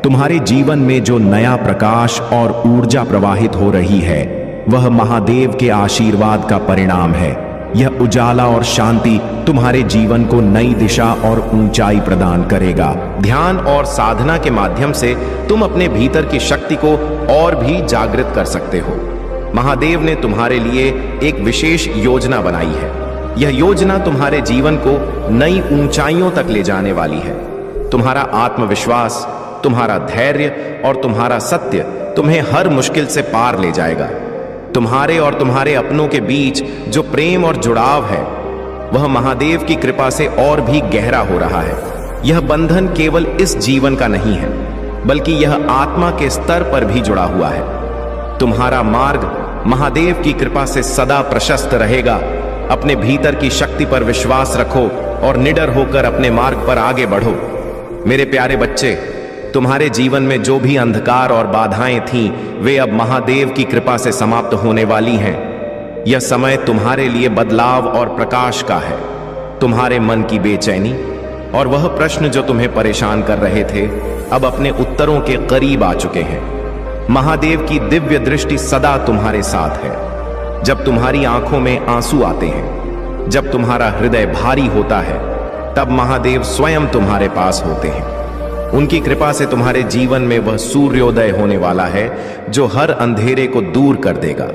तुम्हारे जीवन में जो नया प्रकाश और ऊर्जा प्रवाहित हो रही है वह महादेव के आशीर्वाद का परिणाम है। यह उजाला और शांति तुम्हारे जीवन को नई दिशा और ऊंचाई प्रदान करेगा। ध्यान और साधना के माध्यम से तुम अपने भीतर की शक्ति को और भी जागृत कर सकते हो। महादेव ने तुम्हारे लिए एक विशेष योजना बनाई है। यह योजना तुम्हारे जीवन को नई ऊंचाइयों तक ले जाने वाली है। तुम्हारा आत्मविश्वास, तुम्हारा धैर्य और तुम्हारा सत्य तुम्हें हर मुश्किल से पार ले जाएगा। तुम्हारे और तुम्हारे अपनों के बीच जो प्रेम और जुड़ाव है वह महादेव की कृपा से और भी गहरा हो रहा है। यह बंधन केवल इस जीवन का नहीं है बल्कि यह आत्मा के स्तर पर भी जुड़ा हुआ है। तुम्हारा मार्ग महादेव की कृपा से सदा प्रशस्त रहेगा। अपने भीतर की शक्ति पर विश्वास रखो और निडर होकर अपने मार्ग पर आगे बढ़ो। मेरे प्यारे बच्चे, तुम्हारे जीवन में जो भी अंधकार और बाधाएं थीं वे अब महादेव की कृपा से समाप्त होने वाली हैं। यह समय तुम्हारे लिए बदलाव और प्रकाश का है। तुम्हारे मन की बेचैनी और वह प्रश्न जो तुम्हें परेशान कर रहे थे अब अपने उत्तरों के करीब आ चुके हैं। महादेव की दिव्य दृष्टि सदा तुम्हारे साथ है। जब तुम्हारी आंखों में आंसू आते हैं, जब तुम्हारा हृदय भारी होता है, तब महादेव स्वयं तुम्हारे पास होते हैं। उनकी कृपा से तुम्हारे जीवन में वह सूर्योदय होने वाला है जो हर अंधेरे को दूर कर देगा।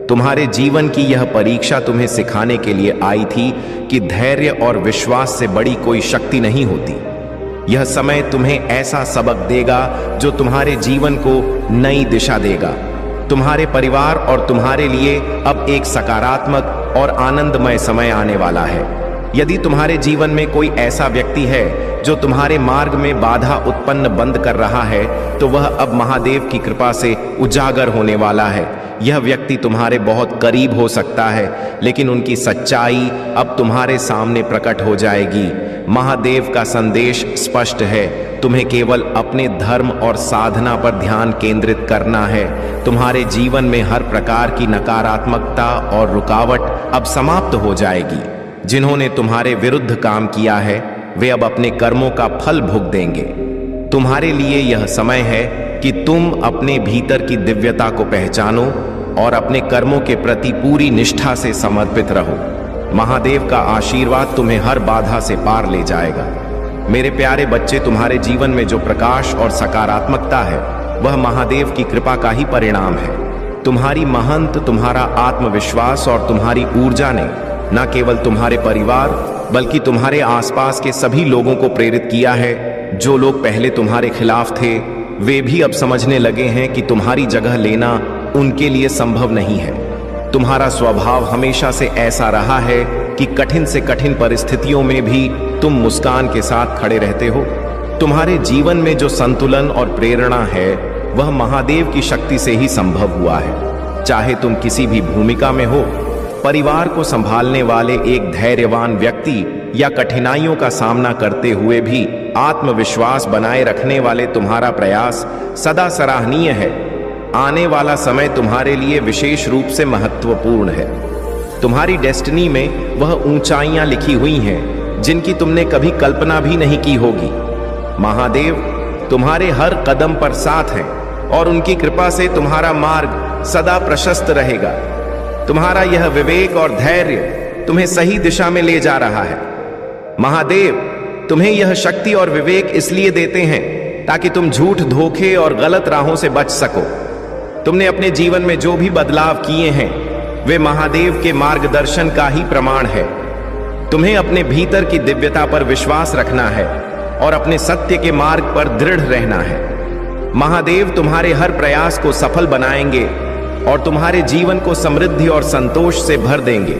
तुम्हारे जीवन की यह परीक्षा तुम्हें सिखाने के लिए आई थी कि धैर्य और विश्वास से बड़ी कोई शक्ति नहीं होती। यह समय तुम्हें ऐसा सबक देगा जो तुम्हारे जीवन को नई दिशा देगा। तुम्हारे परिवार और तुम्हारे लिए अब एक सकारात्मक और आनंदमय समय आने वाला है। यदि तुम्हारे जीवन में कोई ऐसा व्यक्ति है जो तुम्हारे मार्ग में बाधा उत्पन्न बंद कर रहा है तो वह अब महादेव की कृपा से उजागर होने वाला है। यह व्यक्ति तुम्हारे बहुत करीब हो सकता है लेकिन उनकी सच्चाई अब तुम्हारे सामने प्रकट हो जाएगी। महादेव का संदेश स्पष्ट है, तुम्हें केवल अपने धर्म और साधना पर ध्यान केंद्रित करना है। तुम्हारे जीवन में हर प्रकार की नकारात्मकता और रुकावट अब समाप्त हो जाएगी। जिन्होंने तुम्हारे विरुद्ध काम किया है वे अब अपने कर्मों का फल भोग देंगे। तुम्हारे लिए यह समय है कि तुम अपने भीतर की दिव्यता को पहचानो और अपने कर्मों के प्रति पूरी निष्ठा से समर्पित रहो। महादेव का आशीर्वाद तुम्हें हर बाधा से पार ले जाएगा। मेरे प्यारे बच्चे, तुम्हारे जीवन में जो प्रकाश और सकारात्मकता है वह महादेव की कृपा का ही परिणाम है। तुम्हारी महंत, तुम्हारा आत्मविश्वास और तुम्हारी ऊर्जा ने न केवल तुम्हारे परिवार बल्कि तुम्हारे आसपास के सभी लोगों को प्रेरित किया है। जो लोग पहले तुम्हारे खिलाफ थे वे भी अब समझने लगे हैं कि तुम्हारी जगह लेना उनके लिए संभव नहीं है। तुम्हारा स्वभाव हमेशा से ऐसा रहा है कि कठिन से कठिन परिस्थितियों में भी तुम मुस्कान के साथ खड़े रहते हो। तुम्हारे जीवन में जो संतुलन और प्रेरणा है वह महादेव की शक्ति से ही संभव हुआ है। चाहे तुम किसी भी भूमिका में हो, परिवार को संभालने वाले एक धैर्यवान व्यक्ति या कठिनाइयों का सामना करते हुए भी आत्मविश्वास बनाए रखने वाले तुम्हारा प्रयास सदा सराहनीय है। आने वाला समय तुम्हारे लिए विशेष रूप से महत्वपूर्ण है। तुम्हारी डेस्टिनी में वह ऊंचाइयां लिखी हुई हैं जिनकी तुमने कभी कल्पना भी नहीं की होगी। महादेव तुम्हारे हर कदम पर साथ हैं और उनकी कृपा से तुम्हारा मार्ग सदा प्रशस्त रहेगा। तुम्हारा यह विवेक और धैर्य तुम्हें सही दिशा में ले जा रहा है। महादेव तुम्हें यह शक्ति और विवेक इसलिए देते हैं ताकि तुम झूठ, धोखे और गलत राहों से बच सको। तुमने अपने जीवन में जो भी बदलाव किए हैं वे महादेव के मार्गदर्शन का ही प्रमाण है। तुम्हें अपने भीतर की दिव्यता पर विश्वास रखना है और अपने सत्य के मार्ग पर दृढ़ रहना है। महादेव तुम्हारे हर प्रयास को सफल बनाएंगे और तुम्हारे जीवन को समृद्धि और संतोष से भर देंगे।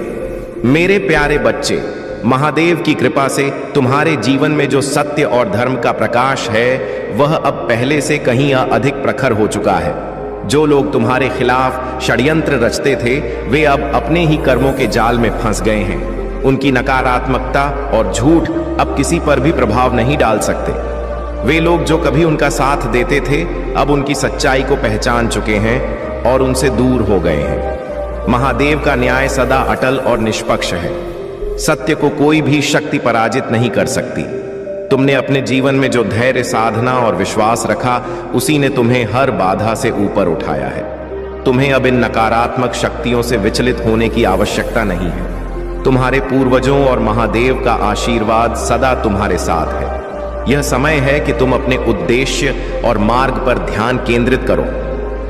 मेरे प्यारे बच्चे, महादेव की कृपा से तुम्हारे जीवन में जो सत्य और धर्म का प्रकाश है वह अब पहले से कहीं अधिक प्रखर हो चुका है। जो लोग तुम्हारे खिलाफ षड्यंत्र रचते थे वे अब अपने ही कर्मों के जाल में फंस गए हैं। उनकी नकारात्मकता और झूठ अब किसी पर भी प्रभाव नहीं डाल सकते। वे लोग जो कभी उनका साथ देते थे अब उनकी सच्चाई को पहचान चुके हैं और उनसे दूर हो गए हैं। महादेव का न्याय सदा अटल और निष्पक्ष है। सत्य को कोई भी शक्ति पराजित नहीं कर सकती। तुमने अपने जीवन में जो धैर्य, साधना और विश्वास रखा उसी ने तुम्हें हर बाधा से ऊपर उठाया है। तुम्हें अब इन नकारात्मक शक्तियों से विचलित होने की आवश्यकता नहीं है। तुम्हारे पूर्वजों और महादेव का आशीर्वाद सदा तुम्हारे साथ है। यह समय है कि तुम अपने उद्देश्य और मार्ग पर ध्यान केंद्रित करो।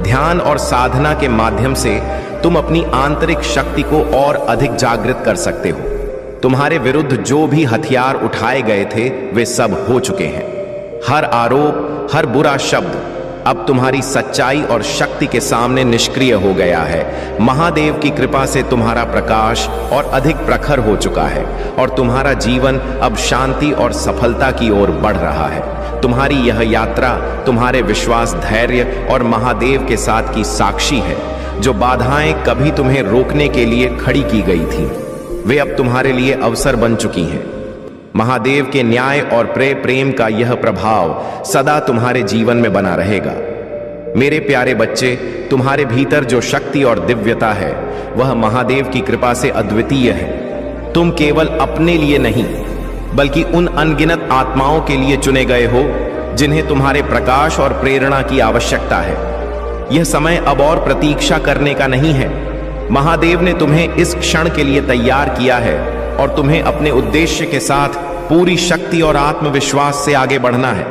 ध्यान और साधना के माध्यम से तुम अपनी आंतरिक शक्ति को और अधिक जागृत कर सकते हो। तुम्हारे विरुद्ध जो भी हथियार उठाए गए थे वे सब हो चुके हैं। हर आरोप, हर बुरा शब्द अब तुम्हारी सच्चाई और शक्ति के सामने निष्क्रिय हो गया है। महादेव की कृपा से तुम्हारा प्रकाश और अधिक प्रखर हो चुका है और तुम्हारा जीवन अब शांति और सफलता की ओर बढ़ रहा है। तुम्हारी यह यात्रा तुम्हारे विश्वास, धैर्य और महादेव के साथ की साक्षी है। जो बाधाएं कभी तुम्हें रोकने के लिए खड़ी की गई थी वे अब तुम्हारे लिए अवसर बन चुकी हैं। महादेव के न्याय और प्रेम का यह प्रभाव सदा तुम्हारे जीवन में बना रहेगा। मेरे प्यारे बच्चे, तुम्हारे भीतर जो शक्ति और दिव्यता है वह महादेव की कृपा से अद्वितीय है। तुम केवल अपने लिए नहीं बल्कि उन अनगिनत आत्माओं के लिए चुने गए हो जिन्हें तुम्हारे प्रकाश और प्रेरणा की आवश्यकता है। यह समय अब और प्रतीक्षा करने का नहीं है। महादेव ने तुम्हें इस क्षण के लिए तैयार किया है और तुम्हें अपने उद्देश्य के साथ पूरी शक्ति और आत्मविश्वास से आगे बढ़ना है।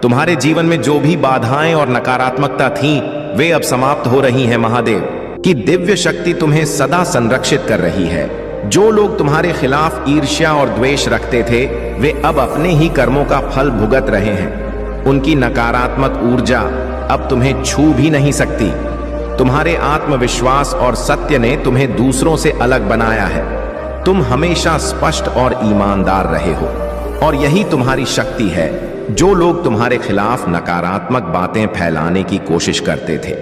तुम्हारे जीवन में जो भी बाधाएं और नकारात्मकता थीं, वे अब समाप्त हो रही हैं। महादेव की दिव्य शक्ति तुम्हें सदा संरक्षित कर रही है। जो लोग तुम्हारे खिलाफ ईर्ष्या और द्वेष रखते थे वे अब अपने ही कर्मों का फल भुगत रहे हैं। उनकी नकारात्मक ऊर्जा अब तुम्हें छू भी नहीं सकती। तुम्हारे आत्मविश्वास और सत्य ने तुम्हें दूसरों से अलग बनाया है। तुम हमेशा स्पष्ट और ईमानदार रहे हो और यही तुम्हारी शक्ति है। जो लोग तुम्हारे खिलाफ नकारात्मक बातें फैलाने की कोशिश करते थे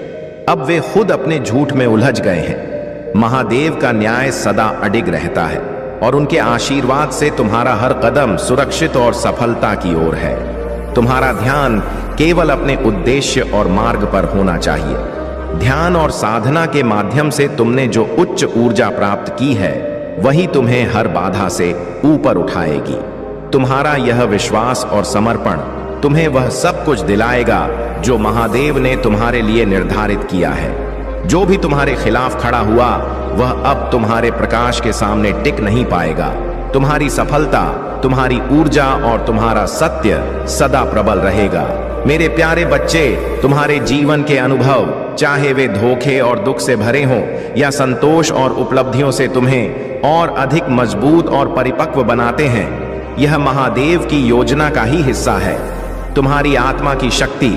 अब वे खुद अपने झूठ में उलझ गए हैं। महादेव का न्याय सदा अडिग रहता है और उनके आशीर्वाद से तुम्हारा हर कदम सुरक्षित और सफलता की ओर है। तुम्हारा ध्यान केवल अपने उद्देश्य और मार्ग पर होना चाहिए। ध्यान और साधना के माध्यम से तुमने जो उच्च ऊर्जा प्राप्त की है वही तुम्हें हर बाधा से ऊपर उठाएगी। तुम्हारा यह विश्वास और समर्पण तुम्हें वह सब कुछ दिलाएगा जो महादेव ने तुम्हारे लिए निर्धारित किया है। जो भी तुम्हारे खिलाफ खड़ा हुआ वह अब तुम्हारे प्रकाश के सामने टिक नहीं पाएगा। तुम्हारी सफलता, तुम्हारी ऊर्जा और तुम्हारा सत्य सदा प्रबल रहेगा। मेरे प्यारे बच्चे, तुम्हारे जीवन के अनुभव चाहे वे धोखे और दुख से भरे हों या संतोष और उपलब्धियों से तुम्हें और अधिक मजबूत और परिपक्व बनाते हैं, यह महादेव की योजना का ही हिस्सा है। तुम्हारी आत्मा की शक्ति,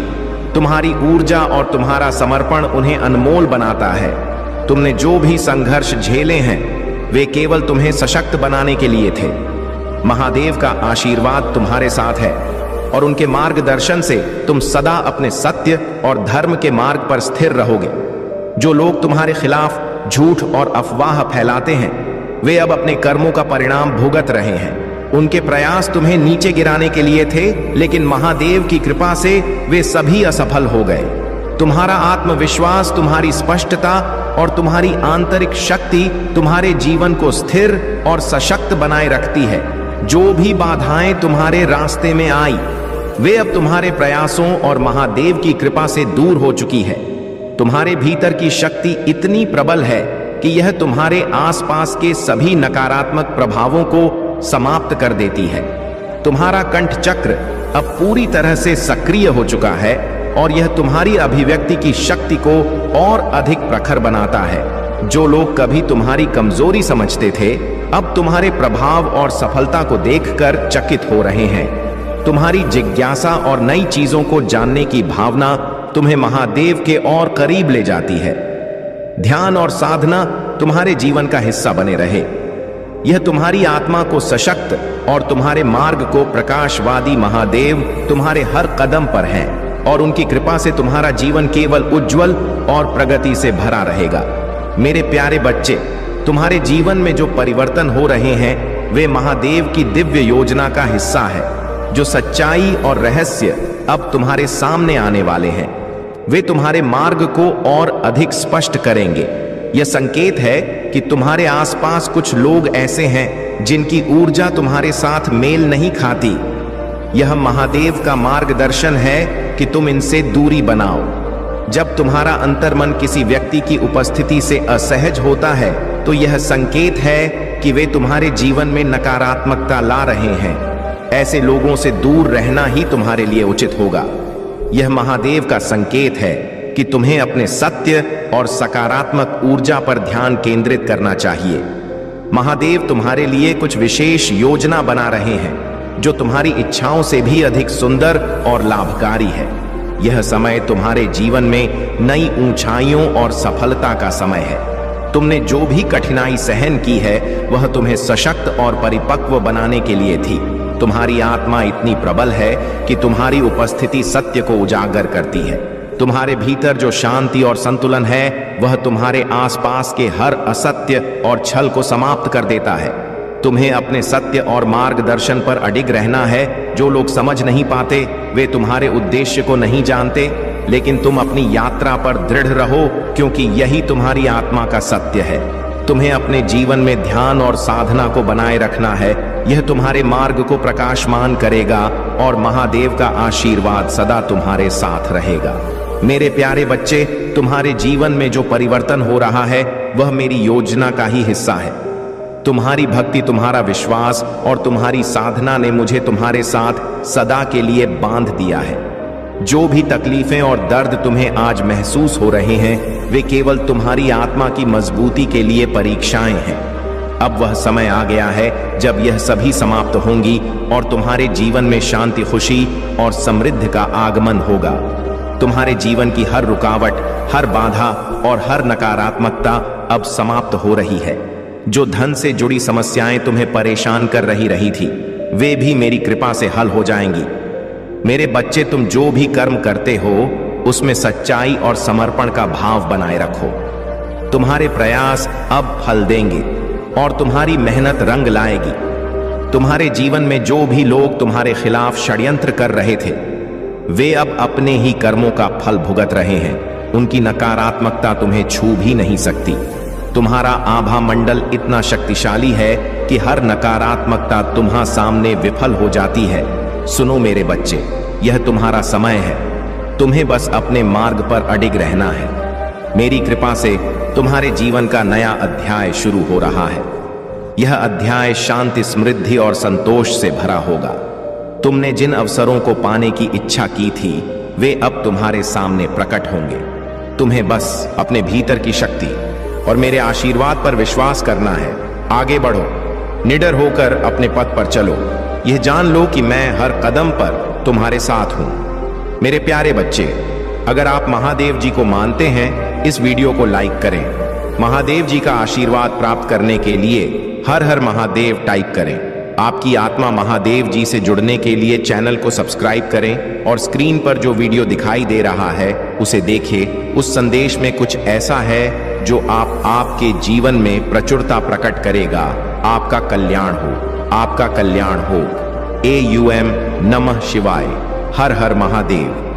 तुम्हारी ऊर्जा और तुम्हारा समर्पण उन्हें अनमोल बनाता है। तुमने जो भी संघर्ष झेले हैं वे केवल तुम्हें सशक्त बनाने के लिए थे। महादेव का आशीर्वाद तुम्हारे साथ है और उनके मार्गदर्शन से तुम सदा अपने सत्य और धर्म के मार्ग पर स्थिर रहोगे। जो लोग तुम्हारे खिलाफ झूठ और अफवाह फैलाते हैं वे अब अपने कर्मों का परिणाम भुगत रहे हैं। उनके प्रयास तुम्हें नीचे गिराने के लिए थे, लेकिन महादेव की कृपा से वे सभी असफल हो गए। तुम्हारा आत्मविश्वास, तुम्हारी स्पष्टता और तुम्हारी आंतरिक शक्ति तुम्हारे जीवन को स्थिर और सशक्त बनाए रखती है। जो भी बाधाएं तुम्हारे रास्ते में आई वे अब तुम्हारे प्रयासों और महादेव की कृपा से दूर हो चुकी है। तुम्हारे भीतर की शक्ति इतनी प्रबल है कि यह तुम्हारे आसपास के सभी नकारात्मक प्रभावों को समाप्त कर देती है। तुम्हारा कंठ चक्र अब पूरी तरह से सक्रिय हो चुका है और यह तुम्हारी अभिव्यक्ति की शक्ति को और अधिक प्रखर बनाता है। जो लोग कभी तुम्हारी कमजोरी समझते थे अब तुम्हारे प्रभाव और सफलता को देखकर चकित हो रहे हैं। तुम्हारी जिज्ञासा और नई चीजों को जानने की भावना तुम्हें महादेव के और करीब ले जाती है। ध्यान और साधना तुम्हारे जीवन का हिस्सा बने रहे। यह तुम्हारी आत्मा को सशक्त और तुम्हारे मार्ग को प्रकाशवादी महादेव तुम्हारे हर कदम पर हैं और उनकी कृपा से तुम्हारा जीवन केवल उज्जवल और प्रगति से भरा रहेगा। मेरे प्यारे बच्चे, तुम्हारे जीवन में जो परिवर्तन हो रहे हैं वे महादेव की दिव्य योजना का हिस्सा है। जो सच्चाई और रहस्य अब तुम्हारे सामने आने वाले हैं वे तुम्हारे मार्ग को और अधिक स्पष्ट करेंगे। यह संकेत है कि तुम्हारे आसपास कुछ लोग ऐसे हैं जिनकी ऊर्जा तुम्हारे साथ मेल नहीं खाती। यह महादेव का मार्गदर्शन है कि तुम इनसे दूरी बनाओ। जब तुम्हारा अंतर्मन किसी व्यक्ति की उपस्थिति से असहज होता है तो यह संकेत है कि वे तुम्हारे जीवन में नकारात्मकता ला रहे हैं। ऐसे लोगों से दूर रहना ही तुम्हारे लिए उचित होगा। यह महादेव का संकेत है कि तुम्हें अपने सत्य और सकारात्मक ऊर्जा पर ध्यान केंद्रित करना चाहिए। महादेव तुम्हारे लिए कुछ विशेष योजना बना रहे हैं जो तुम्हारी इच्छाओं से भी अधिक सुंदर और लाभकारी है। यह समय तुम्हारे जीवन में नई ऊंचाइयों और सफलता का समय है। तुमने जो भी कठिनाई सहन की है वह तुम्हें सशक्त और परिपक्व बनाने के लिए थी। तुम्हारी आत्मा इतनी प्रबल है कि तुम्हारी उपस्थिति सत्य को उजागर करती है। तुम्हारे भीतर जो शांति और संतुलन है वह तुम्हारे आसपास के हर असत्य और छल को समाप्त कर देता है। तुम्हें अपने सत्य और मार्गदर्शन पर अडिग रहना है। जो लोग समझ नहीं पाते वे तुम्हारे उद्देश्य को नहीं जानते, लेकिन तुम अपनी यात्रा पर दृढ़ रहो क्योंकि यही तुम्हारी आत्मा का सत्य है। तुम्हें अपने जीवन में ध्यान और साधना को बनाए रखना है। यह तुम्हारे मार्ग को प्रकाशमान करेगा और महादेव का आशीर्वाद सदा तुम्हारे साथ रहेगा। मेरे प्यारे बच्चे, तुम्हारे जीवन में जो परिवर्तन हो रहा है वह मेरी योजना का ही हिस्सा है। तुम्हारी भक्ति, तुम्हारा विश्वास और तुम्हारी साधना ने मुझे तुम्हारे साथ सदा के लिए बांध दिया है। जो भी तकलीफें और दर्द तुम्हें आज महसूस हो रहे हैं वे केवल तुम्हारी आत्मा की मजबूती के लिए परीक्षाएं हैं। अब वह समय आ गया है जब यह सभी समाप्त होंगी और तुम्हारे जीवन में शांति, खुशी और समृद्धि का आगमन होगा। तुम्हारे जीवन की हर रुकावट, हर बाधा और हर नकारात्मकता अब समाप्त हो रही है। जो धन से जुड़ी समस्याएं तुम्हें परेशान कर रही थी वे भी मेरी कृपा से हल हो जाएंगी। मेरे बच्चे, तुम जो भी कर्म करते हो उसमें सच्चाई और समर्पण का भाव बनाए रखो। तुम्हारे प्रयास अब फल देंगे और तुम्हारी मेहनत रंग लाएगी। तुम्हारे जीवन में जो भी लोग तुम्हारे खिलाफ षड्यंत्र कर रहे थे वे अब अपने ही कर्मों का फल भुगत रहे हैं। उनकी नकारात्मकता तुम्हें छू भी नहीं सकती। तुम्हारा आभा मंडल इतना शक्तिशाली है कि हर नकारात्मकता तुम्हारे सामने विफल हो जाती है। सुनो मेरे बच्चे, यह तुम्हारा समय है। तुम्हें बस अपने मार्ग पर अडिग रहना है। मेरी कृपा से तुम्हारे जीवन का नया अध्याय शुरू हो रहा है। यह अध्याय शांति, समृद्धि और संतोष से भरा होगा। तुमने जिन अवसरों को पाने की इच्छा की थी वे अब तुम्हारे सामने प्रकट होंगे। तुम्हें बस अपने भीतर की शक्ति और मेरे आशीर्वाद पर विश्वास करना है। आगे बढ़ो, निडर होकर अपने पथ पर चलो। यह जान लो कि मैं हर कदम पर तुम्हारे साथ हूं। मेरे प्यारे बच्चे, अगर आप महादेव जी को मानते हैं इस वीडियो को लाइक करें। महादेव जी का आशीर्वाद प्राप्त करने के लिए हर हर महादेव टाइप करें। आपकी आत्मा महादेव जी से जुड़ने के लिए चैनल को सब्सक्राइब करें और स्क्रीन पर जो वीडियो दिखाई दे रहा है उसे देखें। उस संदेश में कुछ ऐसा है जो आपके जीवन में प्रचुरता प्रकट करेगा। आपका कल्याण हो, आपका कल्याण हो। AUM नमः शिवाय। हर हर महादेव।